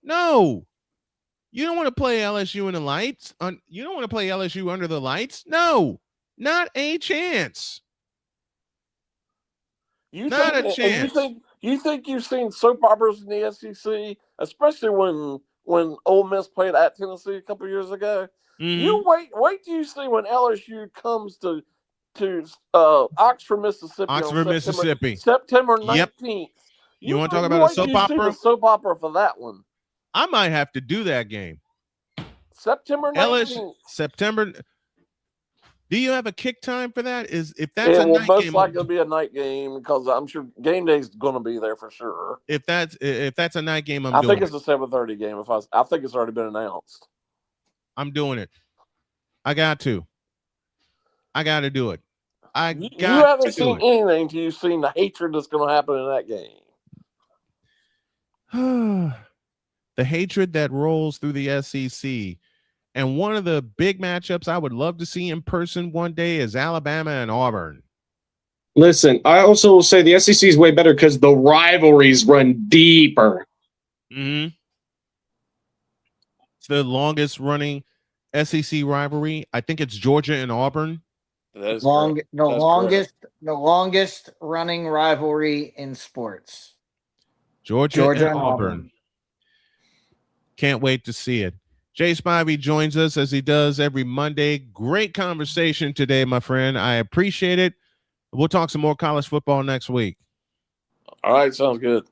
No. You don't want to play LSU in the lights. You don't want to play LSU under the lights? No. Not a chance. Not a chance.
You think you've seen soap operas in the SEC, especially when Ole Miss played at Tennessee a couple years ago?
Mm-hmm.
You wait till you see when LSU comes to Oxford, Mississippi. September 19th.
Yep. You want to talk about a soap opera?
The soap opera for that one.
I might have to do that game.
September 19th.
September. Do you have a kick time for that? If that's
it
a
will
night
most
game,
likely be a night game because I'm sure game day's going to be there for sure.
If that's a night game,
I think it's a 7:30 game. I think it's already been announced.
I'm doing it. I got to do it.
You haven't seen anything until you've seen the hatred that's going to happen in that game.
The hatred that rolls through the SEC. And one of the big matchups I would love to see in person one day is Alabama and Auburn.
Listen, I also will say the SEC is way better because the rivalries run deeper.
Mm-hmm. It's the longest running SEC rivalry. I think it's Georgia and Auburn.
The longest running rivalry in sports.
Georgia and Auburn. Can't wait to see it. Jay Spivey joins us as he does every Monday. Great conversation today, my friend. I appreciate it. We'll talk some more college football next week.
All right, sounds good.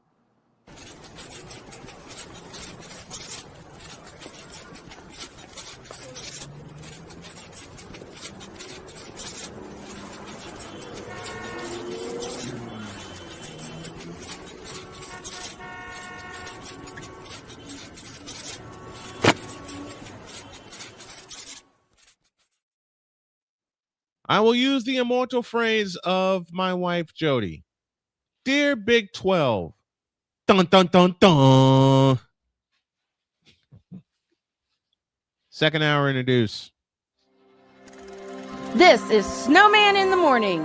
I will use the immortal phrase of my wife, Jody. Dear Big 12, Dun, dun, dun, dun. Second hour introduce.
This is Snowman in the Morning.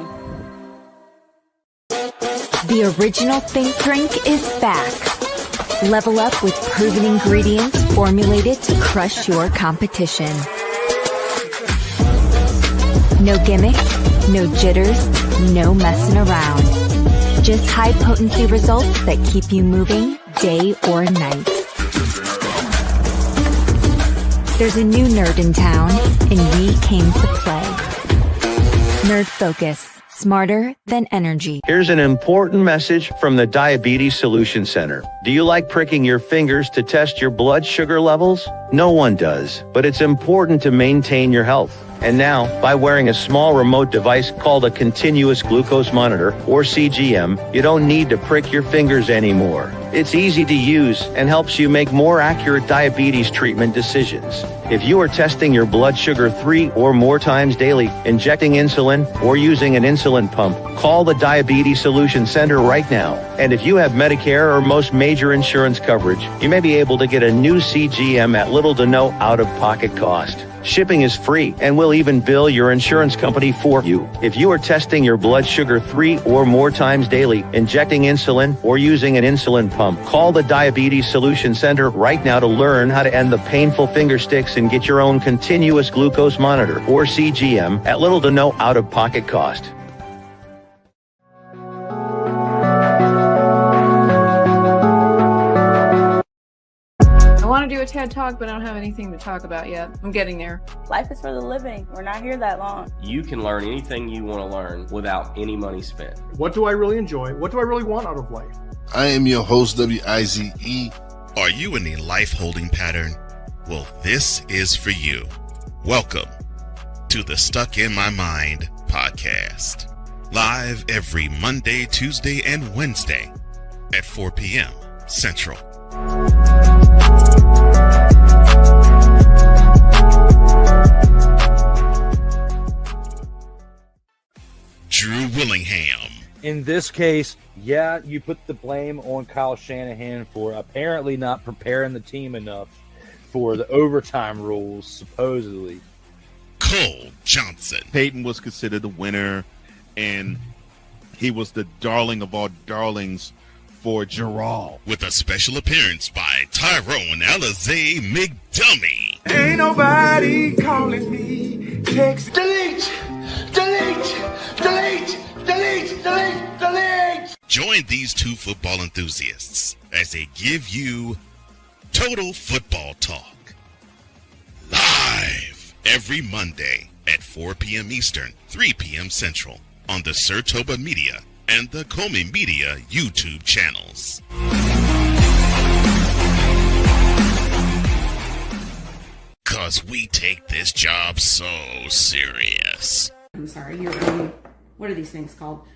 The original Think Drink is back. Level up with proven ingredients formulated to crush your competition. No gimmicks, no jitters, no messing around. Just high potency results that keep you moving day or night. There's a new nerd in town, and we came to play. Nerd Focus. Smarter than energy.
Here's an important message from the Diabetes Solution Center. Do you like pricking your fingers to test your blood sugar levels? No one does, but it's important to maintain your health. And now, by wearing a small remote device called a continuous glucose monitor, or CGM, you don't need to prick your fingers anymore. It's easy to use and helps you make more accurate diabetes treatment decisions. If you are testing your blood sugar 3 or more times daily, injecting insulin, or using an insulin pump, call the Diabetes Solution Center right now. And if you have Medicare or most major insurance coverage, you may be able to get a new CGM at little to no out-of-pocket cost. Shipping is free, and we'll even bill your insurance company for you. If you are testing your blood sugar 3 or more times daily, injecting insulin, or using an insulin pump, call the Diabetes Solution Center right now to learn how to end the painful finger sticks and get your own continuous glucose monitor, or CGM, at little to no out-of-pocket cost.
I want to do a TED Talk, but I don't have anything to talk about yet. I'm getting there.
Life is for the living. We're not here that long.
You can learn anything you want to learn without any money spent.
What do I really enjoy? What do I really want out of life?
I am your host, WIZE. Are you in a life-holding pattern? Well, this is for you. Welcome to the Stuck in My Mind podcast. Live every Monday, Tuesday, and Wednesday at 4 p.m. Central. Drew Willingham.
In this case, yeah, you put the blame on Kyle Shanahan for apparently not preparing the team enough for the overtime rules, supposedly.
Cole Johnson.
Peyton was considered the winner, and he was the darling of all darlings for Gerald.
With a special appearance by Tyrone Alizé McDummy.
Ain't nobody calling me. Text. Delete!
Join these two football enthusiasts as they give you Total Football Talk. Live every Monday at 4 p.m. Eastern, 3 p.m. Central on the Sertoba Media and the Comey Media YouTube channels. Cause we take this job so serious.
I'm sorry, your what are these things called?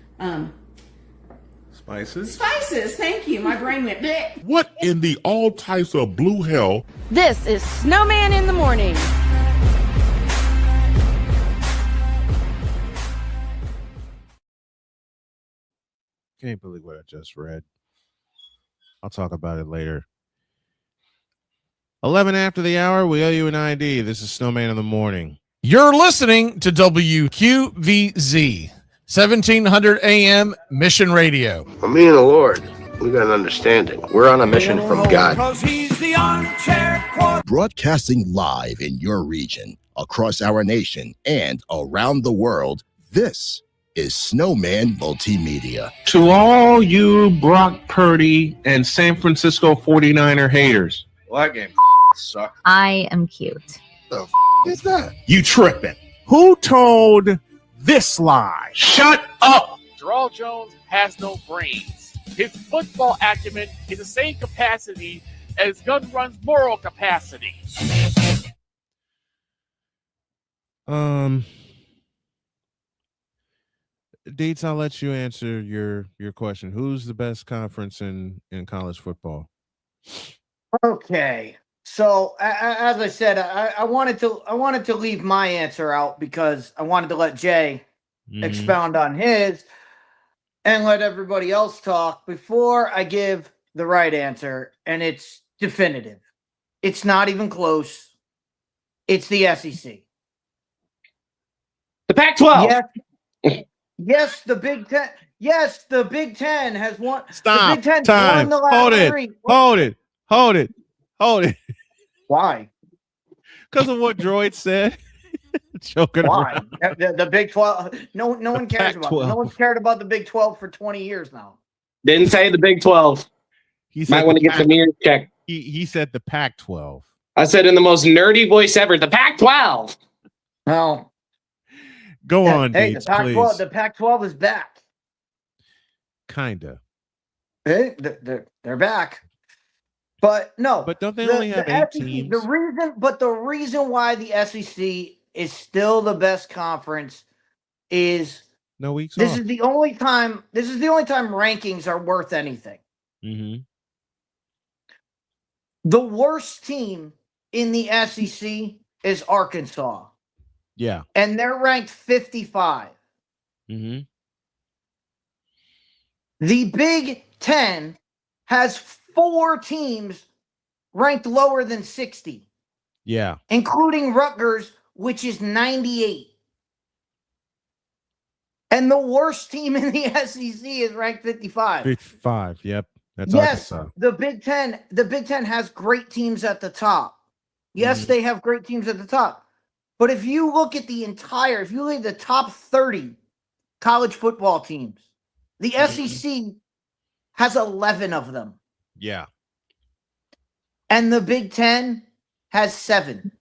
Spices?
Spices, thank you. My brain went bleh.
What in the all types of blue hell?
This is Snowman in the Morning.
Can't believe what I just read. I'll talk about it later. 11 after the hour, we owe you an ID. This is Snowman in the Morning.
You're listening to WQVZ, 1700 AM Mission Radio.
For me and the Lord, we got an understanding. We're on a mission from God.
Broadcasting live in your region, across our nation, and around the world, this is Snowman Multimedia.
To all you Brock Purdy and San Francisco 49er haters.
Well, that game sucked.
I am cute.
The is that?
You tripping. Who told this lie? Shut up.
Gerald Jones has no brains. His football acumen is the same capacity as Gun Run's moral capacity.
Dietz, I'll let you answer your question. Who's the best conference in college football?
Okay. So as I said, I wanted to leave my answer out because I wanted to let Jay expound on his and let everybody else talk before I give the right answer, and it's definitive. It's not even close. It's the SEC.
The Pac-12.
Yes, the Big Ten. Yes, the Big Ten has won.
Stop.
The Big Ten's
Time.
won the last
Hold it.
3.
Hold it.
Why?
Because of what Droid said. Joking
Why?
around.
The Big 12. No one cares about it. No one's cared about the Big 12 for 20 years now.
Didn't say the Big 12.
He said
Might want to get the mirror checked.
He said the Pac-12.
I said in the most nerdy voice ever, the Pac-12.
No.
Go on,
Hey,
Dietz,
the Pac-12.
please.
The Pac-12 is back.
Kinda.
Hey, they're back. But no.
But don't they only have 8
SEC,
teams?
The reason why the SEC is still the best conference is
No weeks
this
off.
is the only time rankings are worth anything.
Mm-hmm.
The worst team in the SEC is Arkansas,
Yeah.
and they're ranked 55.
Mm-hmm.
The Big Ten has 4 teams ranked lower than 60,
Yeah.
including Rutgers, which is 98. And the worst team in the SEC is ranked 55.
55. Yep. That's
Yes,
Arkansas.
the Big Ten has great teams at the top. Yes, they have great teams at the top. But if you look at the top 30 college football teams, the SEC has 11 of them.
Yeah.
And the Big Ten has 7.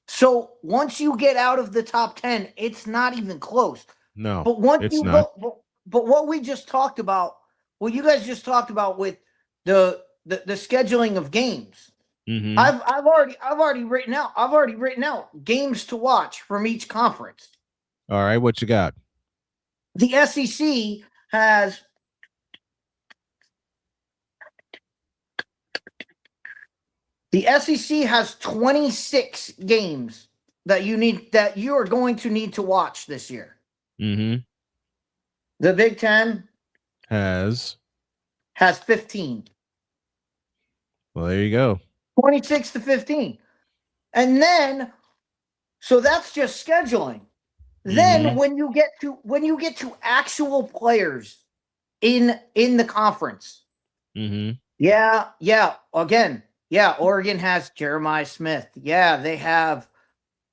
So once you get out of the top 10, it's not even close.
No,
But once
it's
you
not.
go, but what we just talked about, what you guys just talked about with the scheduling of games,
Mhm.
I've already written out games to watch from each conference.
All right, what you got?
The SEC has The SEC has 26 games that you are going to need to watch this year.
Mm-hmm.
The Big Ten
Has
15.
Well, there you go.
26 to 15. And then, so that's just scheduling. Then when you get to actual players in the conference, Oregon has Jeremiah Smith. Yeah, they have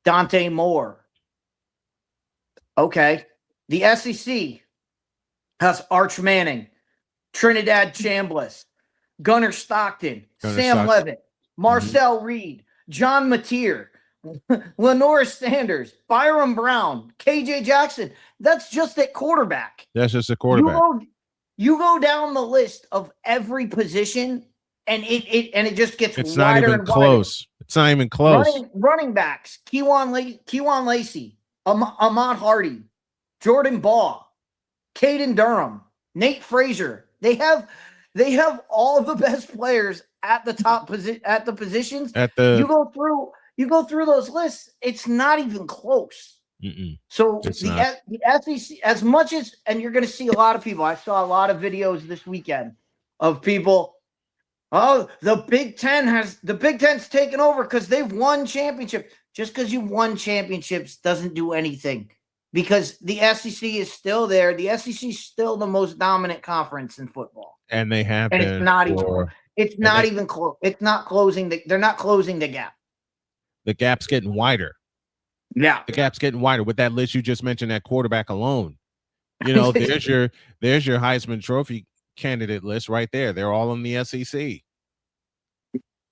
Dante Moore. Okay. The SEC has Arch Manning, Trinidad Chambliss, Gunnar Stockton, Sam Levitt, Marcel Reed, John Mateer, Lenora Sanders, Byron Brown, KJ Jackson. That's just at quarterback.
That's just a quarterback.
You go down the list of every position, and it just gets
It's
wider
not even
and wider.
close. It's not even close.
Running backs: Kewan Lacey, Ahmad Hardy, Jordan Baugh, Caden Durham, Nate Frazier. They have all the best players at the top positions. You go through those lists. It's not even close. So the SEC, as much as, and you're going to see a lot of people. I saw a lot of videos this weekend of people. Oh, the Big Ten's taken over because they've won championships. Just because you've won championships doesn't do anything, because the SEC is still there. The SEC is still the most dominant conference in football,
And they have
and
been
it's not
for-
even close. It's not closing. They're not closing the gap.
the gap's getting wider.
Yeah.
The gap's getting wider with that list you just mentioned, that quarterback alone. You know, there's your Heisman Trophy candidate list right there. They're all in the SEC.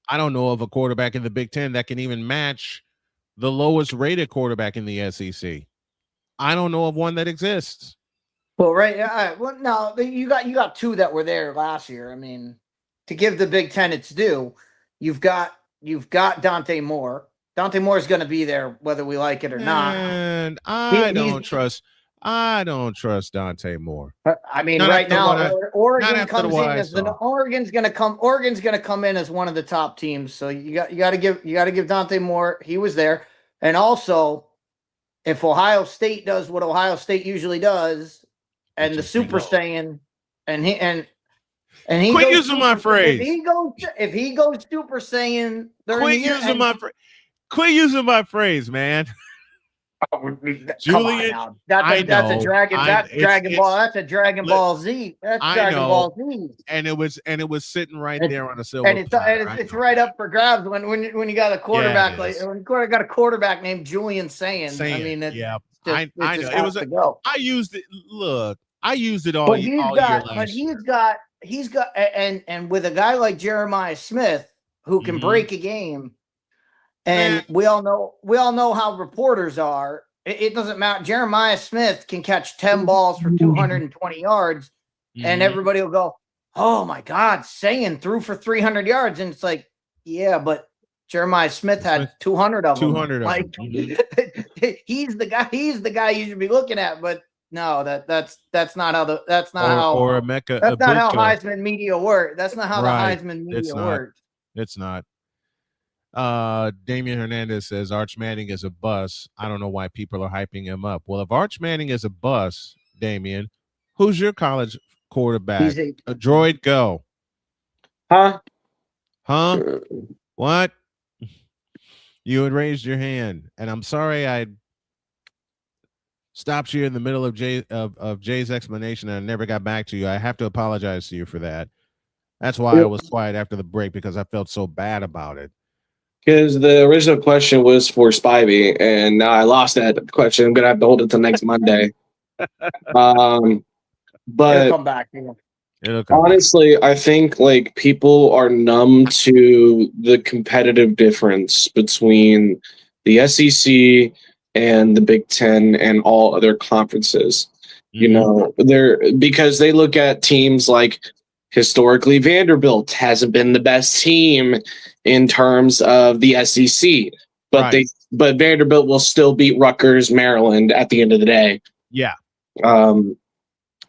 I don't know of a quarterback in the Big Ten that can even match the lowest rated quarterback in the SEC. I don't know of one that exists.
Well, right. Well, no, you got 2 that were there last year. I mean, to give the Big Ten its due, you've got Dante Moore. Dante Moore is going to be there whether we like it or not.
And I don't trust Dante Moore.
I mean,
Not
right
after what
now,
I-
Oregon
not after
comes
what
in
I
as the
saw.
Oregon's going to come in as one of the top teams. So you got to give Dante Moore. He was there, and also if Ohio State does what Ohio State usually does, and the Super Saiyan, and And he
Quit
goes
using my phrase.
If he goes Super Saiyan,
Quit using my phrase. Quit using my phrase, man. Julian,
that's a Dragon. That's Dragon Ball. That's a Dragon Ball Z. That's Dragon Ball Z.
And it was sitting right there on a silver.
And it's right up for grabs when you got a quarterback when you got a quarterback named Julian Saiyan. I mean,
I know it was. I used it. Look, I used it all year last year.
He's got and with a guy like Jeremiah Smith who can break a game. And we all know how reporters are. It doesn't matter. Jeremiah Smith can catch 10 balls for 220 yards, and everybody will go, "Oh my God, Saiyan threw for 300 yards." And it's like, yeah, but Jeremiah Smith had 200 of them. 200 of them. He's the guy. He's the guy you should be looking at. But no, that's not how how Heisman media works. That's not how the Heisman media works.
It's not. Damian Hernandez says Arch Manning is a bust. I don't know why people are hyping him up. Well, if Arch Manning is a bust, Damian, who's your college quarterback? A droid, go.
Huh?
What? You had raised your hand, and I'm sorry I stopped you in the middle of Jay's explanation, and I never got back to you. I have to apologize to you for that. That's why I was quiet after the break, because I felt so bad about it.
Because the original question was for Spivey, and now I lost that question. I'm gonna have to hold it till next Monday. But
it'll come back.
Honestly, I think like people are numb to the competitive difference between the SEC and the Big Ten and all other conferences. You know, because they look at teams like historically Vanderbilt hasn't been the best team in terms of the SEC, but but Vanderbilt will still beat Rutgers, Maryland at the end of the day.
Yeah.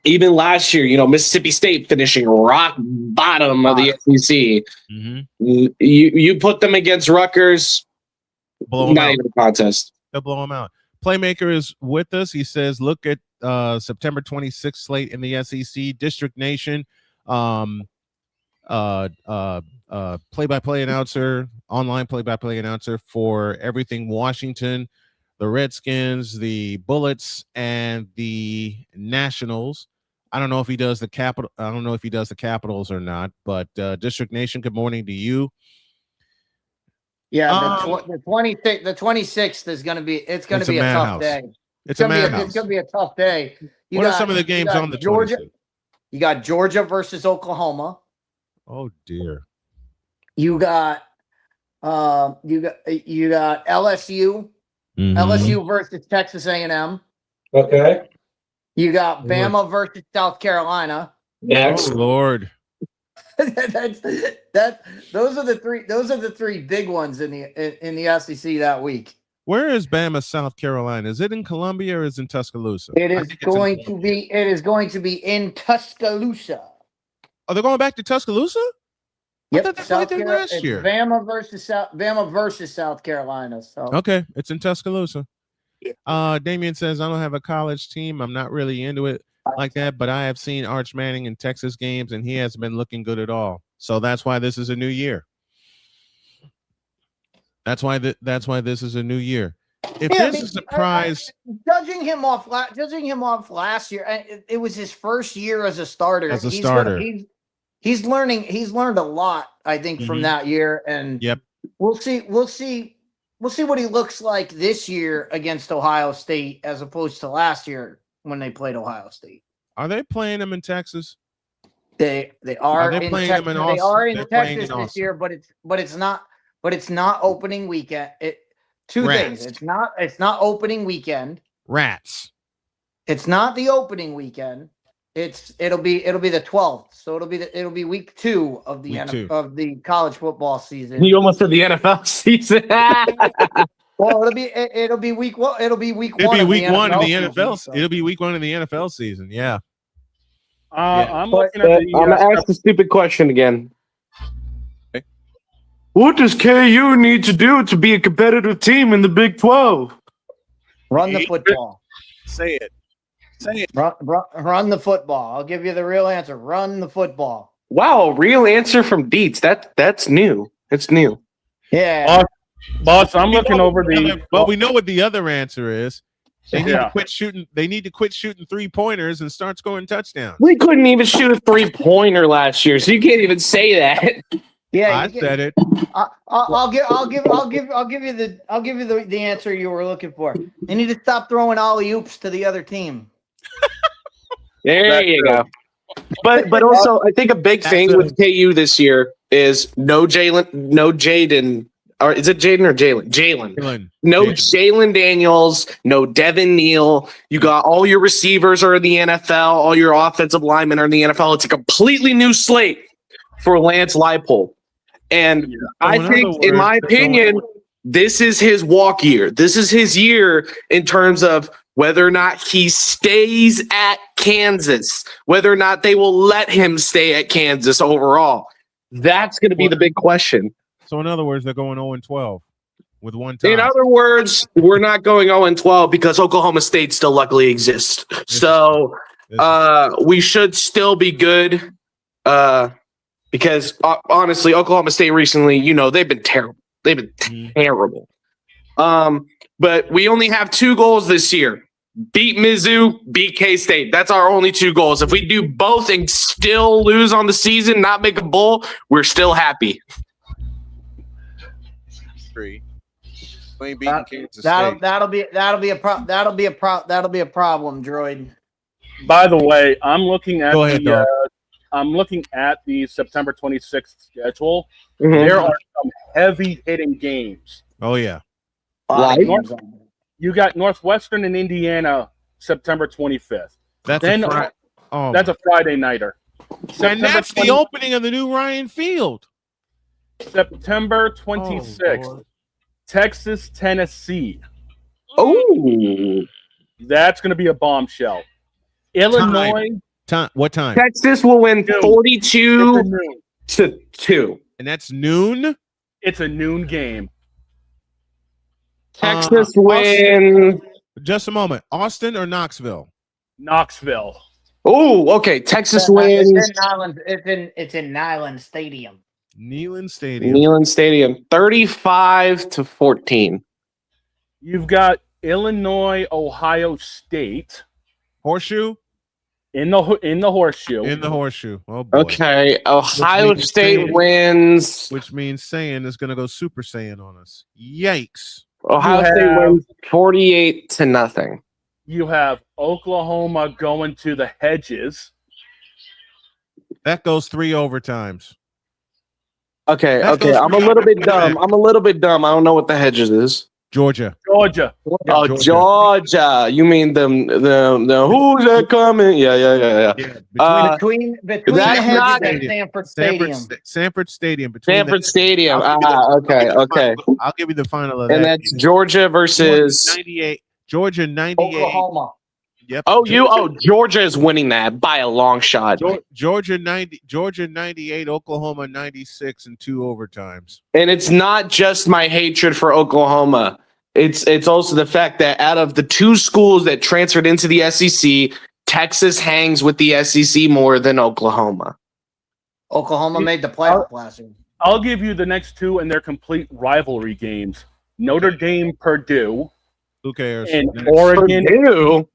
Even last year, you know, Mississippi State finishing rock bottom of the SEC. You put them against Rutgers, not even a contest.
They'll blow them out. Playmaker is with us. He says, look at September 26th slate in the SEC. District Nation. Play-by-play announcer, online play-by-play announcer for everything Washington, the Redskins, the Bullets, and the Nationals. I don't know if he does the Capital. I don't know if he does the Capitals or not. But District Nation, good morning to you.
Yeah, the 26th is going to be. It's going to be a tough day.
It's going
to be a tough day.
What are some of the games on the
Georgia?
26th?
You got Georgia versus Oklahoma.
Oh dear.
You got LSU. LSU versus Texas A&M.
Okay.
You got Bama versus South Carolina.
Next.
Oh Lord.
Those are the three big ones in the SEC that week.
Where is Bama, South Carolina? Is it in Columbia or is it in Tuscaloosa?
It is going to be in Tuscaloosa.
Are they going back to Tuscaloosa?
Yep,
I thought that's what they did last year.
Bama versus South Carolina. So
okay, it's in Tuscaloosa. Damien says, I don't have a college team. I'm not really into it like that, but I have seen Arch Manning in Texas games, and he hasn't been looking good at all. So that's why this is a new year. That's why this is a new year. If there's a surprise,
judging him off last year, it was his first year as a starter. He's learned a lot, I think, from that year, and we'll see what he looks like this year against Ohio State as opposed to last year when they played Ohio State.
Are they playing them in Texas?
They are in Texas. They are in Texas this year, but it's not opening weekend. Two things. It's not opening weekend.
Rats.
It's not the opening weekend. It'll be the 12th. So it'll be week 2 of the college football season.
You almost said the NFL season.
Well, it'll be week 1. It'll be week 1.
It'll be week 1 in the
NFL.
NFL. It'll be week 1 in the NFL season. Yeah.
I'm gonna ask the stupid question again. Okay. What does KU need to do to be a competitive team in the Big 12?
Run the football.
Say it.
Run the football. I'll give you the real answer. Run the football.
Wow, real answer from Dietz. That's new. It's new.
Yeah.
Boss, I'm looking over the.
Well, we know what the other answer is. They need
Yeah.
to quit shooting. They need to quit shooting 3-pointers and start scoring touchdowns.
We couldn't even shoot a 3-pointer last year, so you can't even say that.
Yeah,
I said it.
I'll give you the answer you were looking for. They need to stop throwing alley oops to the other team.
There you go. But also, I think a big thing with KU this year is no Jaden. Or is it Jaden or Jalen? Jalen. No Jalen Daniels, no Devin Neal. You got all your receivers are in the NFL, all your offensive linemen are in the NFL. It's a completely new slate for Lance Leipold. And I think, in my opinion, this is his walk year. This is his year in terms of whether or not he stays at Kansas, whether or not they will let him stay at Kansas overall. That's going to be the big question.
So in other words, they're going 0-12 with one tie.
In other words, we're not going 0-12 because Oklahoma State still luckily exists. So we should still be good because honestly, Oklahoma State recently, they've been terrible. They've been terrible. But we only have 2 goals this year. Beat Mizzou, beat K-State. That's our only 2 goals. If we do both and still lose on the season, not make a bowl, we're still happy.
That'll be a
problem, Droid.
By the way, I'm looking at
Dog.
I'm looking at the September 26th schedule.
Mhm.
There are some heavy hitting games.
Oh yeah.
You got Northwestern and Indiana September 25th.
That's
then that's a Friday nighter.
And that's the opening of the new Ryan Field.
September 26th. Texas, Tennessee.
Oh,
that's going to be a bombshell. Illinois.
What time?
Texas will win 42-2.
And that's noon?
It's a noon game.
Texas win.
Just a moment. Austin or Knoxville?
Knoxville.
Oh, okay. Texas wins.
It's in Neyland Stadium.
Neyland Stadium.
35-14.
You've got Illinois, Ohio State.
Horseshoe?
In the horseshoe.
In the horseshoe. Oh boy.
Okay. Ohio State wins.
Which means Saiyan is going to go Super Saiyan on us. Yikes.
Ohio State wins 48-0.
You have Oklahoma going to the hedges.
That goes 3 overtimes.
Okay. I'm a little bit dumb. I don't know what the hedges is.
Georgia.
Oh, Georgia. You mean the who's that coming? Yeah.
Between the hedges and Sanford Stadium.
Sanford Stadium.
Sanford Stadium. Okay.
I'll give you the final of that.
And that's Georgia versus
98. Georgia 98.
Oklahoma.
Yep.
Georgia is winning that by a long shot.
Georgia 98, Oklahoma 96 and 2 overtimes.
And it's not just my hatred for Oklahoma. It's also the fact that out of the 2 schools that transferred into the SEC, Texas hangs with the SEC more than Oklahoma.
Oklahoma made the playoff last year.
I'll give you the next 2 and they're complete rivalry games. Notre Dame, Purdue.
Who cares?
And Oregon.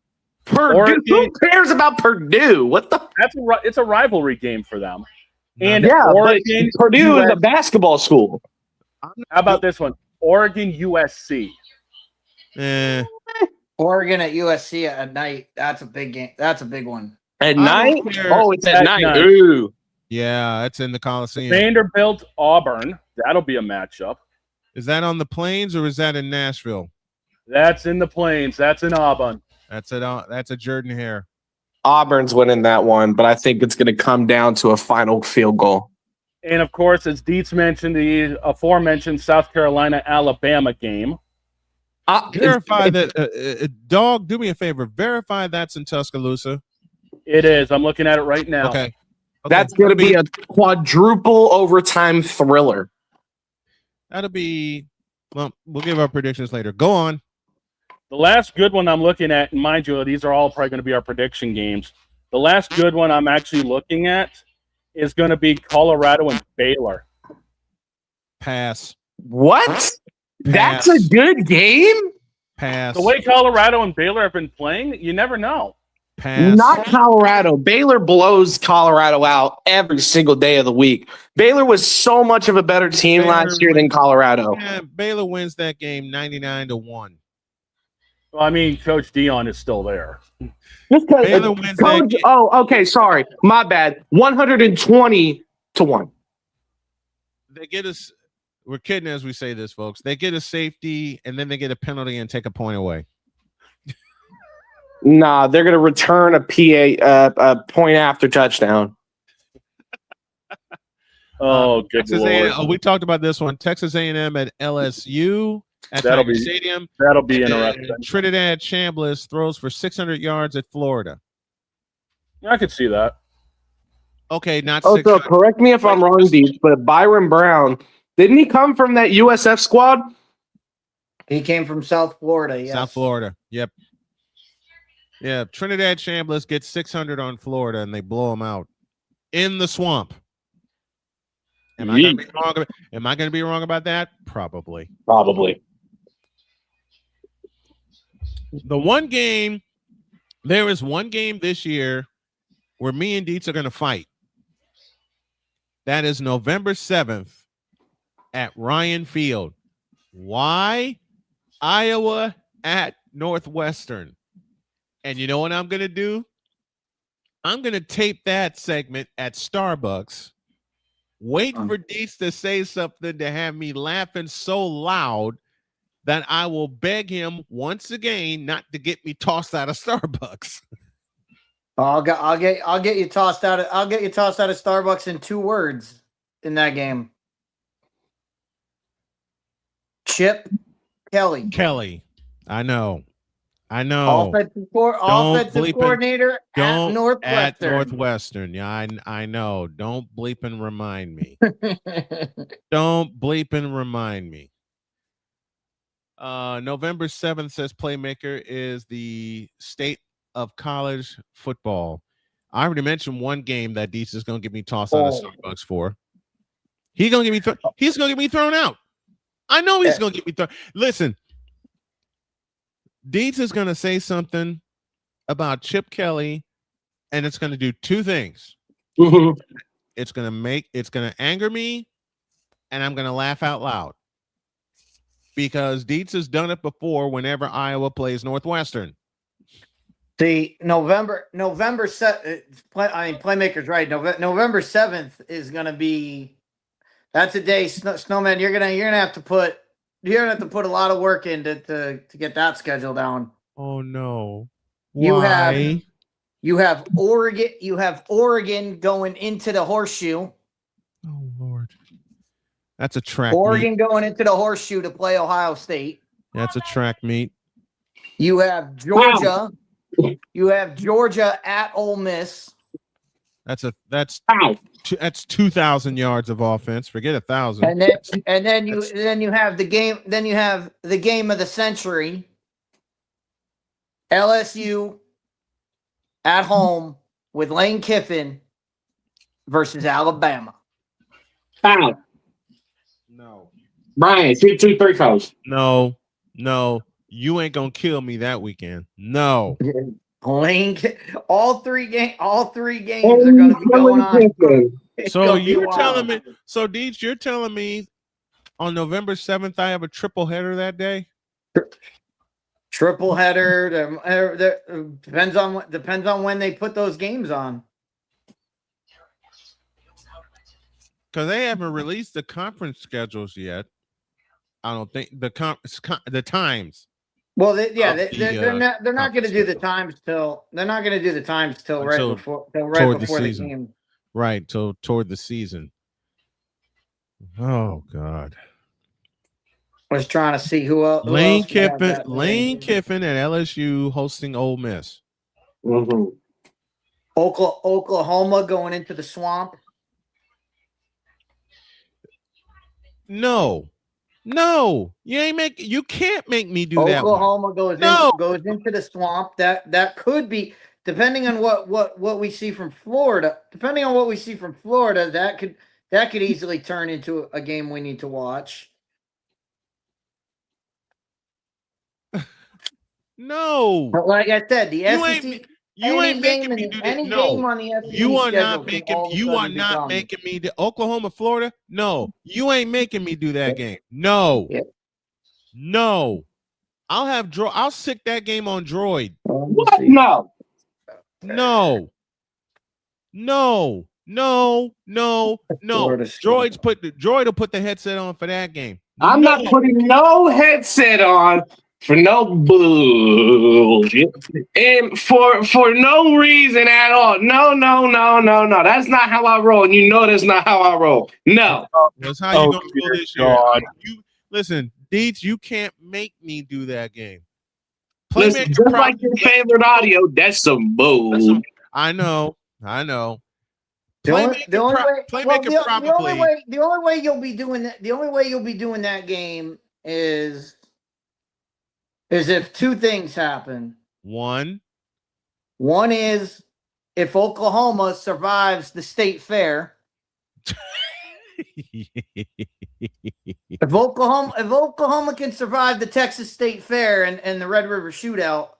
Purdue. Who cares about Purdue? What the?
It's a rivalry game for them. And
Oregon, Purdue is a basketball school.
How about this one? Oregon, USC.
Oregon at USC at night. That's a big game. That's a big one.
At night? Oh, it's at night. Ooh.
Yeah, it's in the Coliseum.
Vanderbilt, Auburn. That'll be a matchup.
Is that on the Plains or is that in Nashville?
That's in the Plains. That's in Auburn.
That's a Jordan Hare.
Auburn's winning that one, but I think it's going to come down to a final field goal.
And, of course, as Dietz mentioned, the aforementioned South Carolina-Alabama game.
Verify that. Dog, do me a favor. Verify that's in Tuscaloosa.
It is. I'm looking at it right now.
Okay.
That's going to be a quadruple overtime thriller.
That'll be – well, we'll give our predictions later. Go on.
The last good one I'm looking at, and mind you, these are all probably going to be our prediction games. The last good one I'm actually looking at is going to be Colorado and Baylor.
Pass.
What? That's a good game?
Pass.
The way Colorado and Baylor have been playing, you never know.
Pass.
Not Colorado. Baylor blows Colorado out every single day of the week. Baylor was so much of a better team last year than Colorado.
Yeah, Baylor wins that game 99-1.
Well, I mean, Coach Dion is still there.
Baylor wins that game.
Oh, okay. Sorry. My bad. 120-1.
They get us. We're kidding as we say this, folks. They get a safety, and then they get a penalty and take a point away.
Nah, they're going to return a point after touchdown.
Oh, good
Texas
Lord.
A&M, we talked about this one. Texas A&M at LSU at
That'll
Tiger
be-
Stadium.
That'll be
And
interesting.
Trinidad Chambliss throws for 600 yards at Florida.
I could see that.
Okay, not
Oh,
600.
so correct me if I'm wrong, Deep, but Byron Brown, didn't he come from that USF squad?
He came from South Florida. Yes.
South Florida. Yep. Yeah, Trinidad Chambliss gets 600 on Florida, and they blow them out in the swamp. Am I going to be wrong? Am I going to be wrong about that? Probably.
Probably.
The one game, there is one game this year where me and Dietz are going to fight. That is November 7th at Ryan Field. Why? Iowa at Northwestern. And you know what I'm going to do? I'm going to tape that segment at Starbucks. Wait for Dietz to say something to have me laughing so loud that I will beg him once again not to get me tossed out of Starbucks.
I'll get you tossed out of Starbucks in 2 words in that game. Chip Kelly.
Kelly. I know.
Offensive coordinator at Northwestern.
Yeah, I know. Don't bleep and remind me. Don't bleep and remind me. November 7th says Playmaker is the state of college football. I already mentioned one game that Dietz is going to get me tossed out of Starbucks for. He's going to get me thrown out. I know he's going to get me thrown. Listen, Dietz is going to say something about Chip Kelly, and it's going to do 2 things. It's going to anger me, and I'm going to laugh out loud. Because Dietz has done it before whenever Iowa plays Northwestern.
See, November 7th, Playmaker's right. November 7th is going to be, that's a day, Snowman, you're going to have to put a lot of work in to get that schedule down.
Oh no. Why?
You have Oregon going into the Horseshoe.
Oh Lord. That's a track
Oregon
meet.
going into the Horseshoe to play Ohio State.
That's a track meet.
You have Georgia. You have Georgia at Ole Miss.
That's 2,000 yards of offense. Forget 1,000.
And then you have the game. Then you have the game of the century. LSU at home with Lane Kiffin versus Alabama.
Foul.
No.
Brian, 2, 3 calls.
No. You ain't gonna kill me that weekend. No.
Lane, all three games are going to be going on.
So you're telling me, so Deej, you're telling me on November 7th I have a triple header that day?
Triple header. Depends on when they put those games on.
Because they haven't released the conference schedules yet. I don't think the times.
Well, they're not going to do the times till right before the game.
Right, till toward the season. Oh God.
I was trying to see who else.
Lane Kiffin at LSU hosting Ole Miss.
Mm-hmm.
Oklahoma going into the swamp.
No, you can't make me do that.
Oklahoma goes into the swamp. That could be depending on what we see from Florida, that could easily turn into a game we need to watch.
No.
But like I said, the SEC.
You ain't making me do that. No,
game on the SEC
you are
schedule
not
can
making.
all of a
You are
sudden
not
become-
making me do Oklahoma, Florida. No, you ain't making me do that game. No, no. I'll stick that game on Droid.
What? No.
No. No. No. No. No. Droid will put the headset on for that game.
I'm not putting no headset on for no bullshit and for no reason at all. No. That's not how I roll, and you know that's not how I roll. No.
That's how you gonna roll this year. You listen, Dietz, you can't make me do that game.
Listen, just like your favorite audio, that's some bull.
I know.
The only way you'll be doing that game is if two things happen.
One
is if Oklahoma survives the state fair. If Oklahoma can survive the Texas State Fair and the Red River Shootout,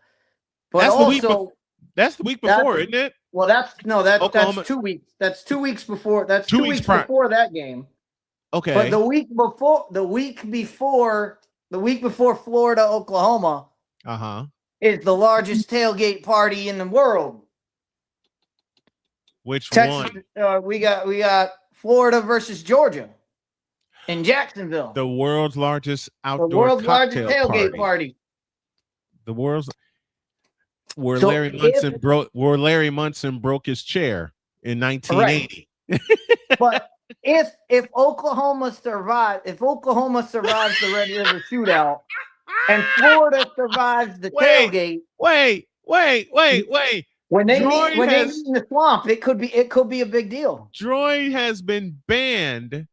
but
that's the week before, isn't it?
Well, that's 2 weeks. That's 2 weeks before. That's 2 weeks before that game.
Okay.
But the week before Florida, Oklahoma, is the largest tailgate party in the world.
Which
Texas,
one?
We got Florida versus Georgia in Jacksonville.
The world's largest outdoor cocktail
tailgate party.
The world's where Larry Munson broke his chair in 1980.
Right. But if Oklahoma survives the Red River Shootout and Florida survives the tailgate.
Wait.
When they meet in the swamp, it could be a big deal.
Droid has been banned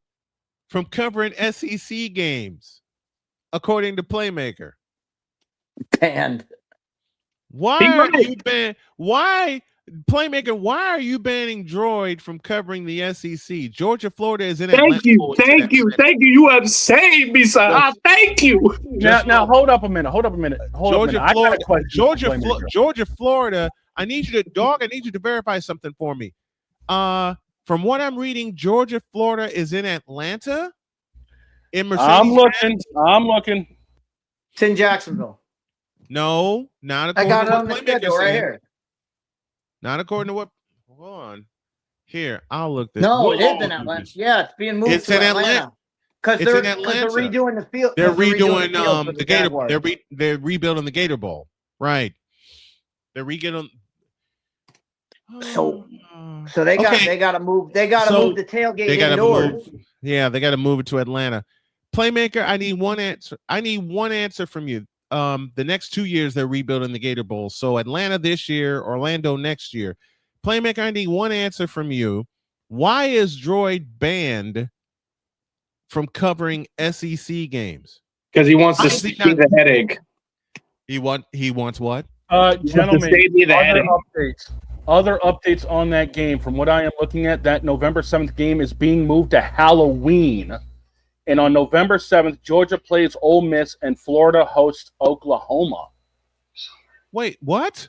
from covering SEC games, according to Playmaker.
Banned.
Why are you banned? Why, Playmaker? Why are you banning Droid from covering the SEC? Georgia, Florida is in Atlanta.
Thank you. You have saved me, son. Thank you.
Now hold up a minute.
Georgia, Florida. I need you to verify something for me. From what I'm reading, Georgia, Florida is in Atlanta. In Mercedes.
I'm looking.
It's in Jacksonville.
No, not
I
according
got it
to
on the schedule right here.
Not according to what. Hold on. Here, I'll look this.
No, it is in Atlanta. Yeah, it's being moved to Atlanta. Because they're redoing the field.
They're redoing the Gator. They're rebuilding the Gator Bowl. Right. They're rebuilding.
So they got to move. They got to move the tailgate indoors.
They got to move it to Atlanta. Playmaker, I need one answer. I need one answer from you. The next 2 years they're rebuilding the Gator Bowl. So Atlanta this year, Orlando next year. Playmaker, I need one answer from you. Why is Droid banned from covering SEC games?
Because he wants to save me the headache.
He wants what?
Gentlemen, other updates on that game. From what I am looking at, that November 7th game is being moved to Halloween. And on November 7th, Georgia plays Ole Miss and Florida hosts Oklahoma.
Wait, what?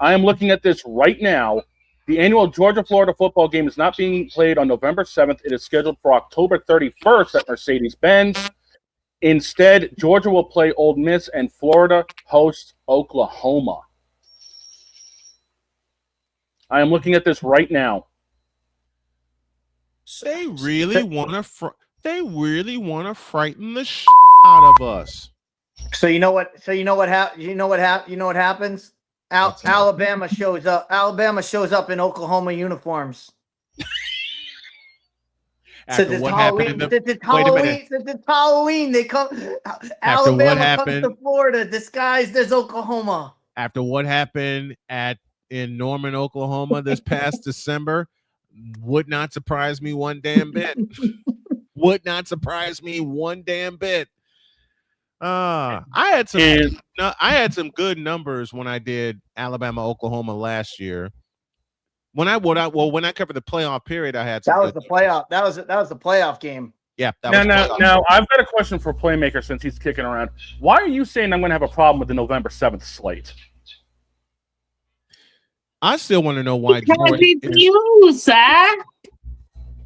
I am looking at this right now. The annual Georgia-Florida football game is not being played on November 7th. It is scheduled for October 31st at Mercedes-Benz. Instead, Georgia will play Ole Miss and Florida hosts Oklahoma. I am looking at this right now.
They really want to frighten the shit out of us.
So you know what happens? Alabama shows up. Alabama shows up in Oklahoma uniforms. Since it's Halloween, they come. Alabama comes to Florida disguised as Oklahoma.
After what happened in Norman, Oklahoma this past December, would not surprise me one damn bit. Would not surprise me one damn bit. I had some good numbers when I did Alabama Oklahoma last year. When I covered the playoff period, I had some.
That was the playoff. That was the playoff game.
Yeah.
Now, I've got a question for Playmaker since he's kicking around. Why are you saying I'm going to have a problem with the November 7th slate?
I still want to know why.
Because it's you, sir.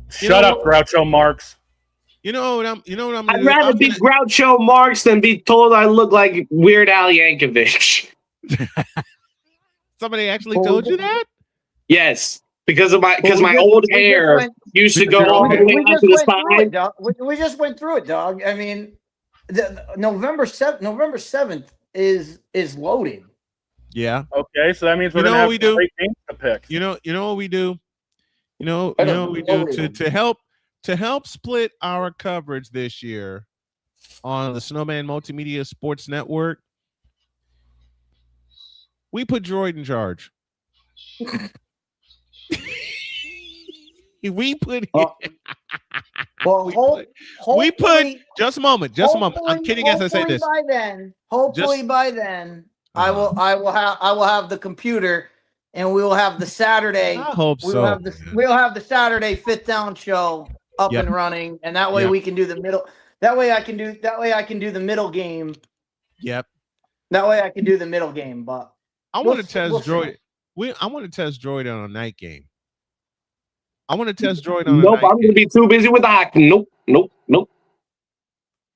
Shut up, Groucho Marx.
You know what I'm
I'd rather be Groucho Marx than be told I look like Weird Al Yankovic.
Somebody actually told you that?
Yes, because my old hair used to go all the way out to the side.
We just went through it, dog. I mean, the November 7th is loaded.
Yeah.
Okay, so that means we're gonna have some great games to pick.
You know what we do? You know what we do to help split our coverage this year on the Snowman Multimedia Sports Network. We put Droid in charge. We put just a moment. I'm kidding as I say this.
Hopefully by then, I will have the computer, and we will have the Saturday.
I hope so.
We'll have the Saturday Fifth Down show up and running, and that way we can do the middle. That way I can do the middle game.
Yep.
That way I can do the middle game, but
I want to test Droid. I want to test Droid on a night game. I want to test Droid on a night
I'm going to be too busy with the hockey. Nope.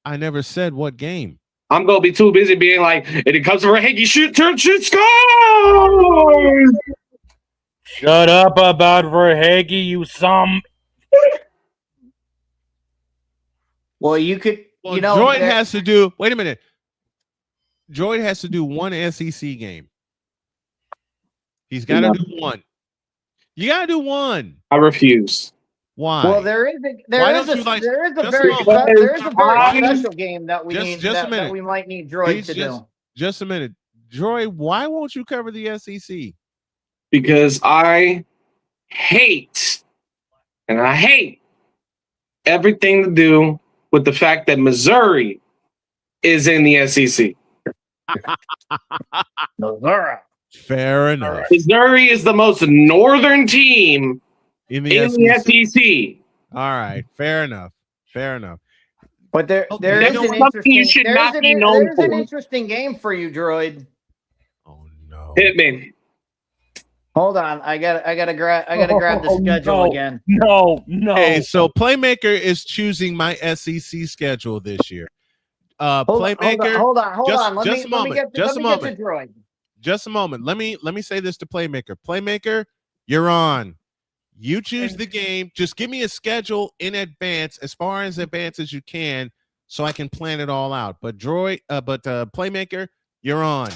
I never said what game.
I'm going to be too busy being like, and it comes for a Hickey shoot, scores!
Shut up about Verhage, you some.
Well,
Droid has to do. Wait a minute. Droid has to do one SEC game. He's got to do one. You got to do one.
I refuse.
Why?
Well, there is a very special game that we need. That we might need Droid to do.
Just a minute, Droid. Why won't you cover the SEC?
Because I hate everything to do with the fact that Missouri is in the SEC.
Missouri.
Fair enough.
Missouri is the most northern team
in the
SEC.
All right, fair enough.
But there is an interesting game for you, Droid.
Oh no!
Hit me.
Hold on, I gotta grab the schedule again.
No.
Hey, so Playmaker is choosing my SEC schedule this year. Playmaker,
hold on. Let me get to Droid.
Just a moment. Let me say this to Playmaker. Playmaker, you're on. You choose the game. Just give me a schedule in advance, as far as advance as you can, so I can plan it all out. But Playmaker, you're on.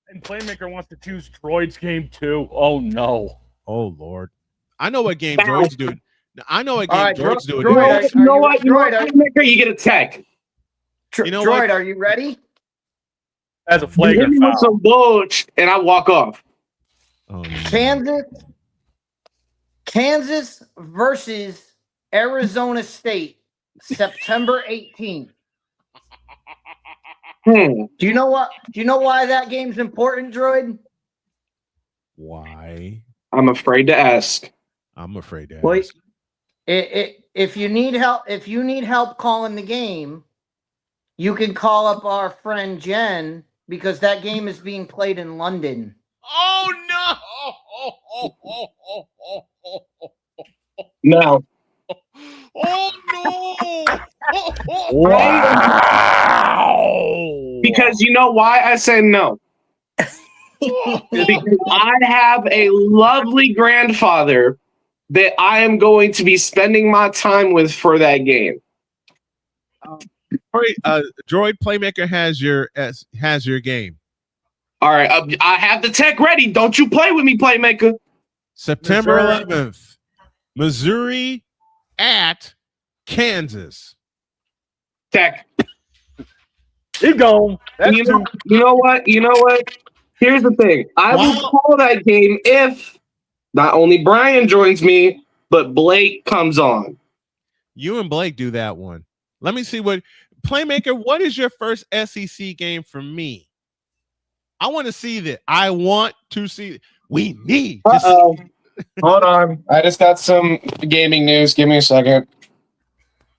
And Playmaker wants to choose Droid's game too. Oh no.
Oh Lord. I know what game Droid's doing. Droid's doing.
You know what? Playmaker, you get a tech.
Droid, are you ready?
As a flagrant foul.
Some bullshit, and I walk off.
Oh, no.
Kansas versus Arizona State, September 18th. Do you know why that game's important, Droid?
Why?
I'm afraid to ask.
Well, if you need help calling the game, you can call up our friend Jen, because that game is being played in London.
Oh no!
No.
Oh no!
Wow! Because you know why I say no? Because I have a lovely grandfather that I am going to be spending my time with for that game.
All right, Droid Playmaker has your game.
All right, I have the tech ready. Don't you play with me, Playmaker.
September 11th, Missouri at Kansas.
Tech.
Keep going.
You know what? Here's the thing. I will call that game if not only Brian joins me, but Blake comes on.
You and Blake do that one. Let me see what Playmaker, what is your first SEC game for me? I want to see that. I want to see. We need to see.
Hold on. I just got some gaming news. Give me a second.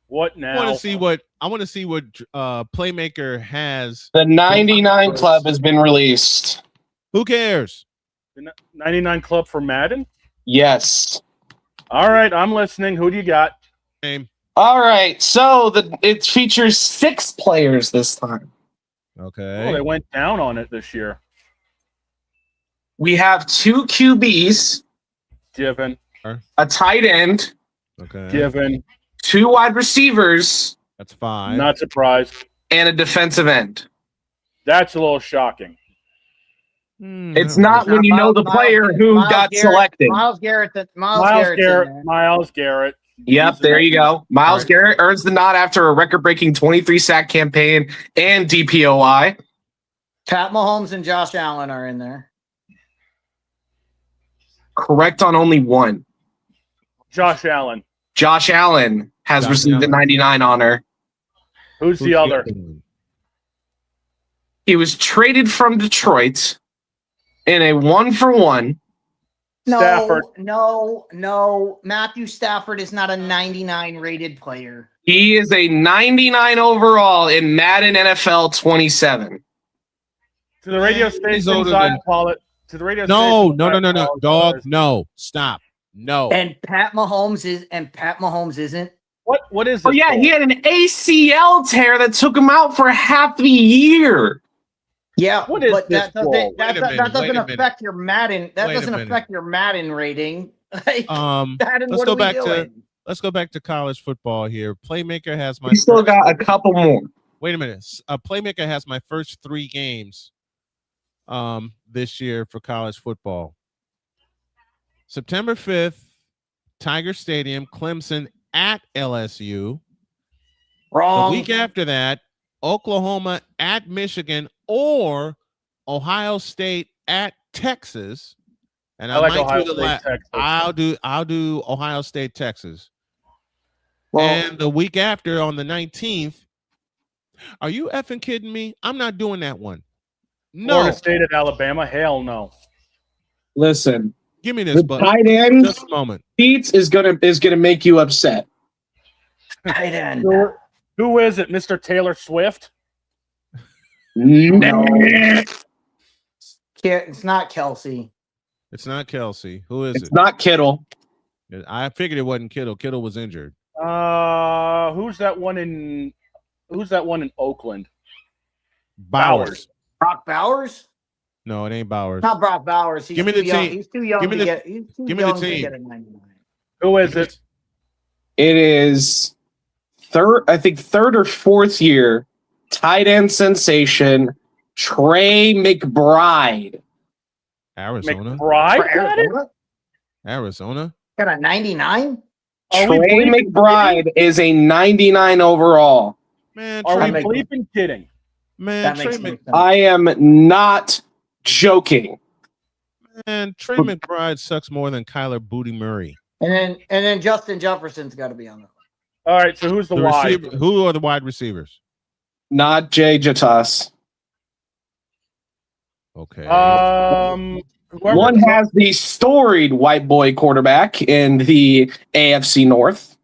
What now?
I want to see what Playmaker has.
The 99 Club has been released.
Who cares?
The 99 Club for Madden?
Yes.
All right, I'm listening. Who do you got?
Name.
All right. So it features 6 players this time.
Okay.
Oh, they went down on it this year.
We have 2 QBs.
Given.
A tight end.
Okay.
Given.
2 wide receivers.
That's 5.
Not surprised.
And a defensive end.
That's a little shocking.
It's not when you know the player who got selected.
Miles Garrett.
Miles Garrett.
Yep, there you go. Miles Garrett earns the nod after a record-breaking 23 sack campaign and DPOI.
Pat Mahomes and Josh Allen are in there.
Correct on only one.
Josh Allen.
Josh Allen has received the 99 honor.
Who's the other?
He was traded from Detroit in a 1-for-1.
Stafford.
No. Matthew Stafford is not a 99 rated player.
He is a 99 overall in Madden NFL 27.
To the radio stations, I call it. To the radio
No,
stations,
dog. No, stop. No.
And Pat Mahomes isn't.
What is this?
Oh yeah, he had an ACL tear that took him out for half the year.
Yeah,
what is
but
this
that doesn't affect your Madden. That doesn't affect your Madden rating. Madden,
let's go back to college football here. Playmaker has my.
We still got a couple more.
Wait a minute. Playmaker has my first 3 games this year for college football. September 5th, Tiger Stadium, Clemson at LSU.
Wrong.
The week after that, Oklahoma at Michigan or Ohio State at Texas. And I
like
might
Ohio
do the
State, Texas.
I'll do Ohio State, Texas.
Well,
and the week after on the 19th, are you effing kidding me? I'm not doing that one. No.
Florida State at Alabama? Hell no.
Listen.
Give me this,
the tight end.
Just a moment.
Beats is gonna make you upset.
Tight end.
Who is it, Mr. Taylor Swift?
No.
It's not Kelsey.
It's not Kelsey. Who is it?
It's not Kittle.
I figured it wasn't Kittle. Kittle was injured.
Who's that one in Oakland?
Bowers.
Brock Bowers?
No, it ain't Bowers.
Not Brock Bowers. He's
Give me the
young.
team.
He's too young
Give me
to
the-
get. He's too
give me the
young to
team.
get a 99.
Who is it?
It is third or fourth year tight end sensation Trey McBride.
Arizona. Arizona.
Got a 99?
Trey McBride is a 99 overall.
Man,
Are
Trey
we bleeping kidding?
Man, Trey
I am not joking.
McBride sucks more than Kyler Booty Murray.
And then Justin Jefferson's got to be on the.
All right, so who's the wide?
Who are the wide receivers?
Not Jay Jatas.
Okay.
One has the storied white boy quarterback in the AFC North.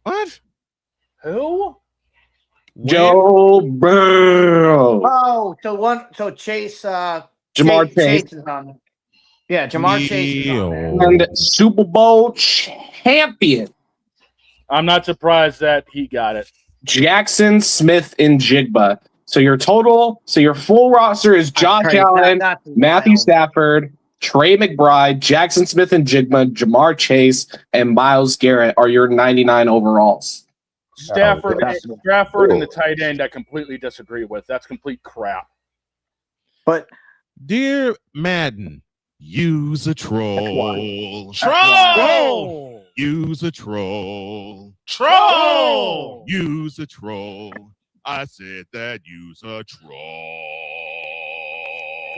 What?
Who?
Joe Burrow.
Oh, so Chase.
Jamar Chase.
is on. Yeah, Jamar Chase is on there.
And Super Bowl champion.
I'm not surprised that he got it.
Jackson Smith and Jigba. So your full roster is Josh Allen, Matthew Stafford, Trey McBride, Jackson Smith and Jigba, Jamar Chase, and Myles Garrett are your 99 overalls.
Stafford and the tight end I completely disagree with. That's complete crap.
But
dear Madden, use a troll.
Troll!
Use a troll. Troll! Use a troll. I said that use a troll.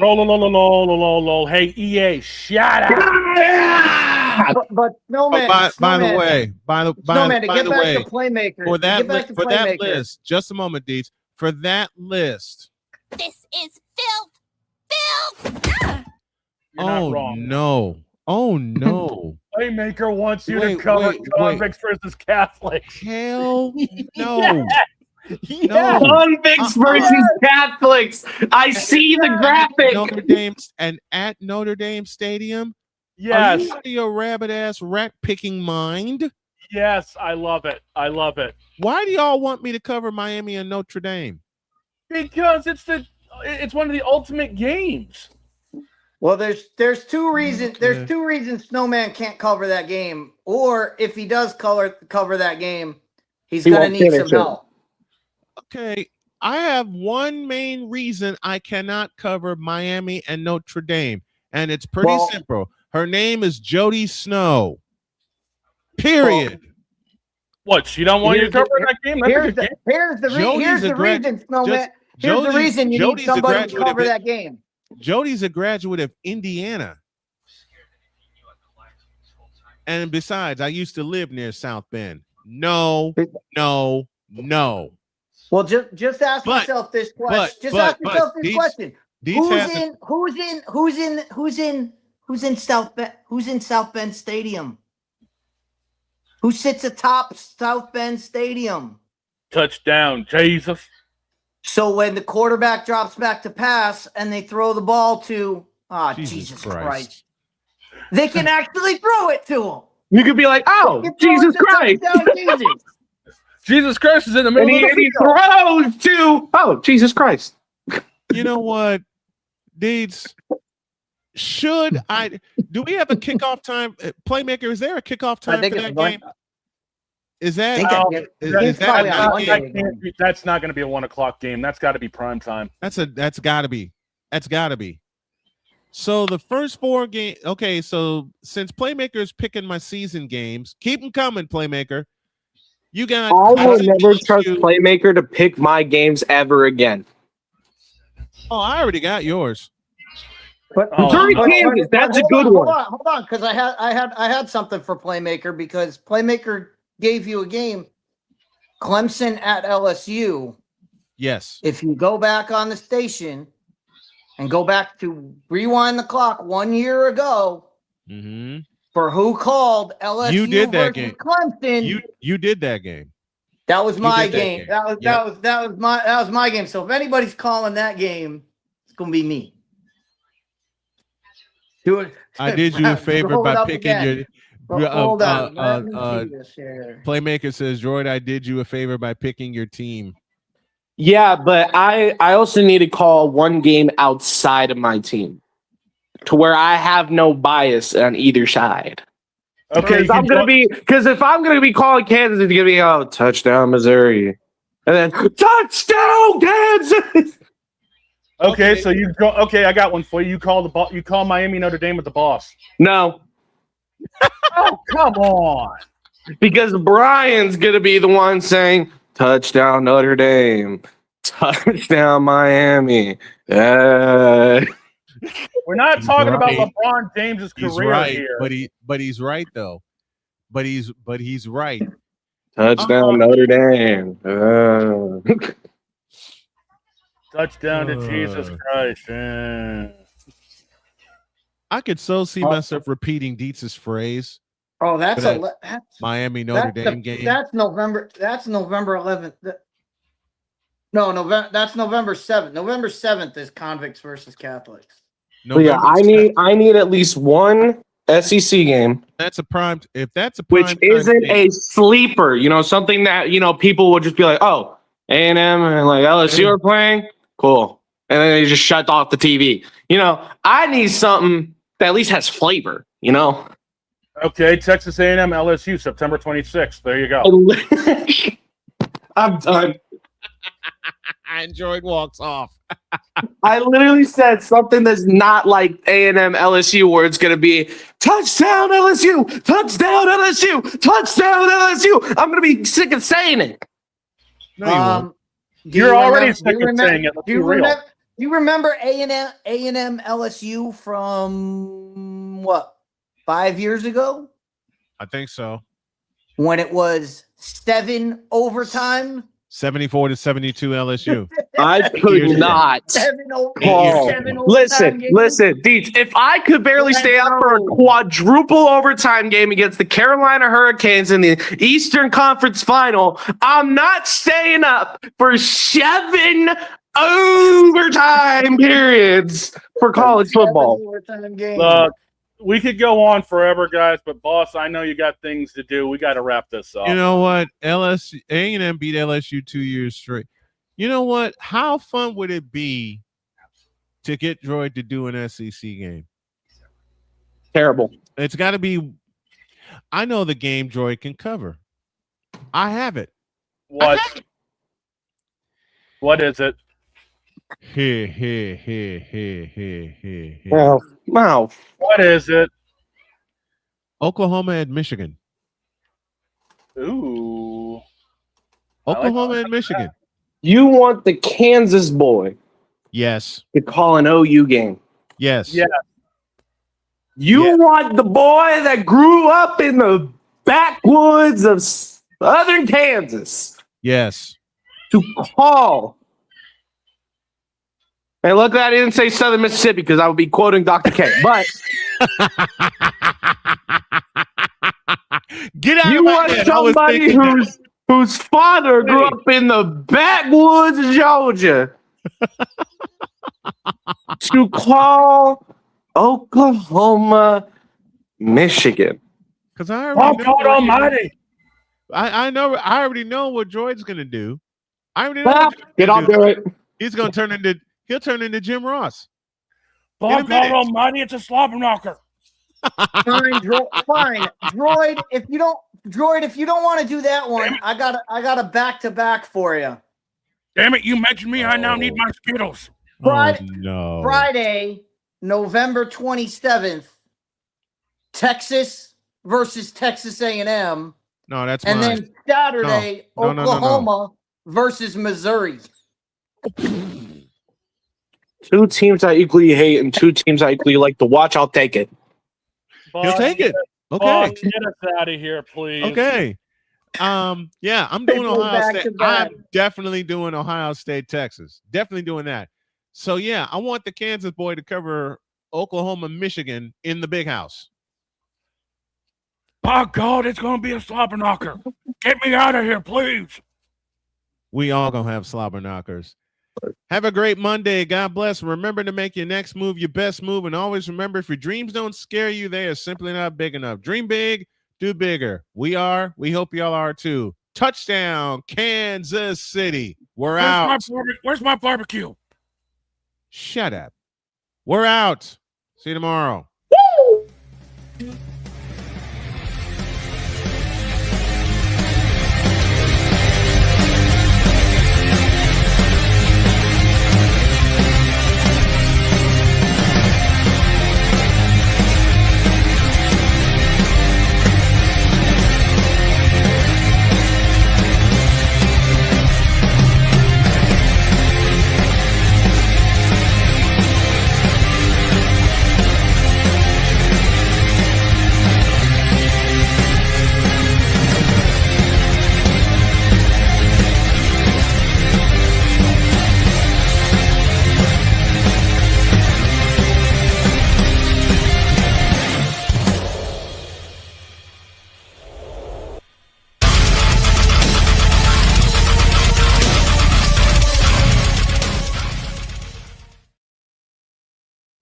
Roll. Hey, EA, shut up.
God.
But Snowman,
by the way, by the
Snowman, to
by
get
the
back
way,
to Playmaker,
for that
to get back to
for that
Playmaker.
list, just a moment, Deets. For that list.
This is filth.
You're not
Oh
wrong.
no! Oh no!
Playmaker wants you
Wait,
to cover
wait,
convicts versus Catholics.
Hell no!
Yeah.
Convicts versus Catholics. I see the graphic.
Notre Dame and at Notre Dame Stadium.
Yes.
Are you out of your rabbit ass rat picking mind?
Yes, I love it. I love it.
Why do y'all want me to cover Miami and Notre Dame?
Because it's one of the ultimate games.
Well, there's two reasons. There's two reasons Snowman can't cover that game, or if he does cover that game, he's gonna need some help.
Okay, I have one main reason I cannot cover Miami and Notre Dame, and it's pretty simple. Her name is Jody Snow. Period.
What? She don't want you to cover that game?
Here's the reason, Snowman. Here's the reason you need somebody to cover that game.
Jody's a graduate of Indiana. And besides, I used to live near South Bend. No.
Well, just ask yourself this question. Ask yourself this question. Who's in South Bend? Who's in South Bend Stadium? Who sits atop South Bend Stadium?
Touchdown, Jesus.
So when the quarterback drops back to pass and they throw the ball to Jesus Christ, they can actually throw it to him.
You could be like, "Oh, Jesus Christ!"
Jesus Christ is in the middle of the
and he throws to, "Oh, Jesus Christ."
You know what, Deeds? Do we have a kickoff time? Playmaker, is there a kickoff time for that game? Is that
that's not going to be a 1 o'clock game. That's got to be prime time.
That's got to be. So the first 4 games. Okay, so since Playmaker is picking my season games, keep them coming, Playmaker. You got.
I will never trust Playmaker to pick my games ever again.
Oh, I already got yours.
But
Kansas, that's a good one.
Hold on, because I had something for Playmaker because Playmaker gave you a game, Clemson at LSU.
Yes.
If you go back on the station and go back to rewind the clock 1 year ago, for who called LSU
you did that
versus
game.
Clemson.
You did that game.
That was my game. That was my game. So if anybody's calling that game, it's gonna be me. Do it.
I did you a favor by picking your.
Hold on. Let me see this here.
Playmaker says, "Droid, I did you a favor by picking your team."
Yeah, but I also need to call one game outside of my team to where I have no bias on either side.
Okay,
because if I'm gonna be calling Kansas, it's gonna be touchdown Missouri, and then touchdown Kansas.
Okay, so you go. Okay, I got one for you. You call Miami Notre Dame with the boss.
No.
Oh, come on.
Because Brian's gonna be the one saying touchdown Notre Dame, touchdown Miami.
We're not talking about LeBron James's career here.
But he's right though. But he's right.
Touchdown Notre Dame.
Touchdown to Jesus Christ.
I could so see myself repeating Dietz's phrase.
Oh, that's
Miami Notre Dame game.
That's November 11th. No, November. That's November 7th. November 7th is convicts versus Catholics.
Yeah, I need at least one SEC game.
That's a prime. If that's a
which isn't a sleeper, something that people would just be like, "Oh, A&M and like LSU are playing, cool," and then they just shut off the TV. I need something that at least has flavor.
Okay, Texas A&M LSU September 26th. There you go.
I'm done.
Android walks off.
I literally said something that's not like A&M LSU, where it's gonna be touchdown LSU, touchdown LSU, touchdown LSU. I'm gonna be sick of saying it.
No, you're already sick of saying it.
Do you remember A&M LSU from what? 5 years ago
I think so.
when it was 7 overtime.
74-72 LSU.
I could not
7
call.
overtime
Listen, Dietz, if I could barely stay up for a quadruple overtime game against the Carolina Hurricanes in the Eastern Conference Final, I'm not staying up for 7 overtime periods for college football.
Look, we could go on forever, guys, but boss, I know you got things to do. We got to wrap this up.
You know what? LSU A&M beat LSU 2 years straight. You know what? How fun would it be to get Droid to do an SEC game?
Terrible.
It's got to be. I know the game Droid can cover. I have it.
What? What is it?
Here.
Wow.
What is it?
Oklahoma and Michigan.
Ooh.
Oklahoma and Michigan.
You want the Kansas boy
Yes.
to call an OU game.
Yes.
Yeah.
You want the boy that grew up in the backwoods of southern Kansas
Yes.
to call. Hey, look, I didn't say Southern Mississippi because I would be quoting Dr. K. But
get out
you
of my
want
head. I was
somebody
thinking
whose father grew up in the backwoods of Georgia to call Oklahoma, Michigan.
because I already know.
God Almighty!
I know. I already know what Droid's gonna do. I already know.
Well,
what Droid's
get
gonna
on do it.
He's gonna turn into. He'll turn into Jim Ross.
God Almighty, it's a slobber knocker.
Fine, Droid. If you don't want to do that one, I got a back-to-back for you.
Damn it, you mentioned me. I now need my Skittles.
Friday,
no.
Friday, November 27th, Texas versus Texas A&M.
No, that's
and
mine.
then Saturday,
No.
Oklahoma versus Missouri.
2 teams I equally hate and 2 teams I equally like to watch. I'll take it.
He'll take it. Okay.
Boss, get us out of here, please.
Okay. Yeah, I'm doing
Go
Ohio
back
State.
to back.
I'm definitely doing Ohio State, Texas. Definitely doing that. So yeah, I want the Kansas boy to cover Oklahoma, Michigan in the big house.
By God, it's going to be a slobber knocker. Get me out of here, please.
We all gonna have slobber knockers. Have a great Monday. God bless. Remember to make your next move your best move. And always remember, if your dreams don't scare you, they are simply not big enough. Dream big, do bigger. We hope y'all are too. Touchdown, Kansas City. We're out.
Where's my barbecue?
Shut up. We're out. See you tomorrow.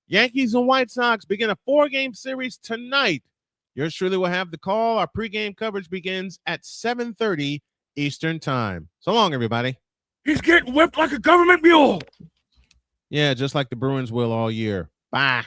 Yankees and White Sox begin a 4-game series tonight. Yours truly will have the call. Our pregame coverage begins at 7:30 Eastern time. So long, everybody.
He's getting whipped like a government mule.
Yeah, just like the Bruins will all year. Bye.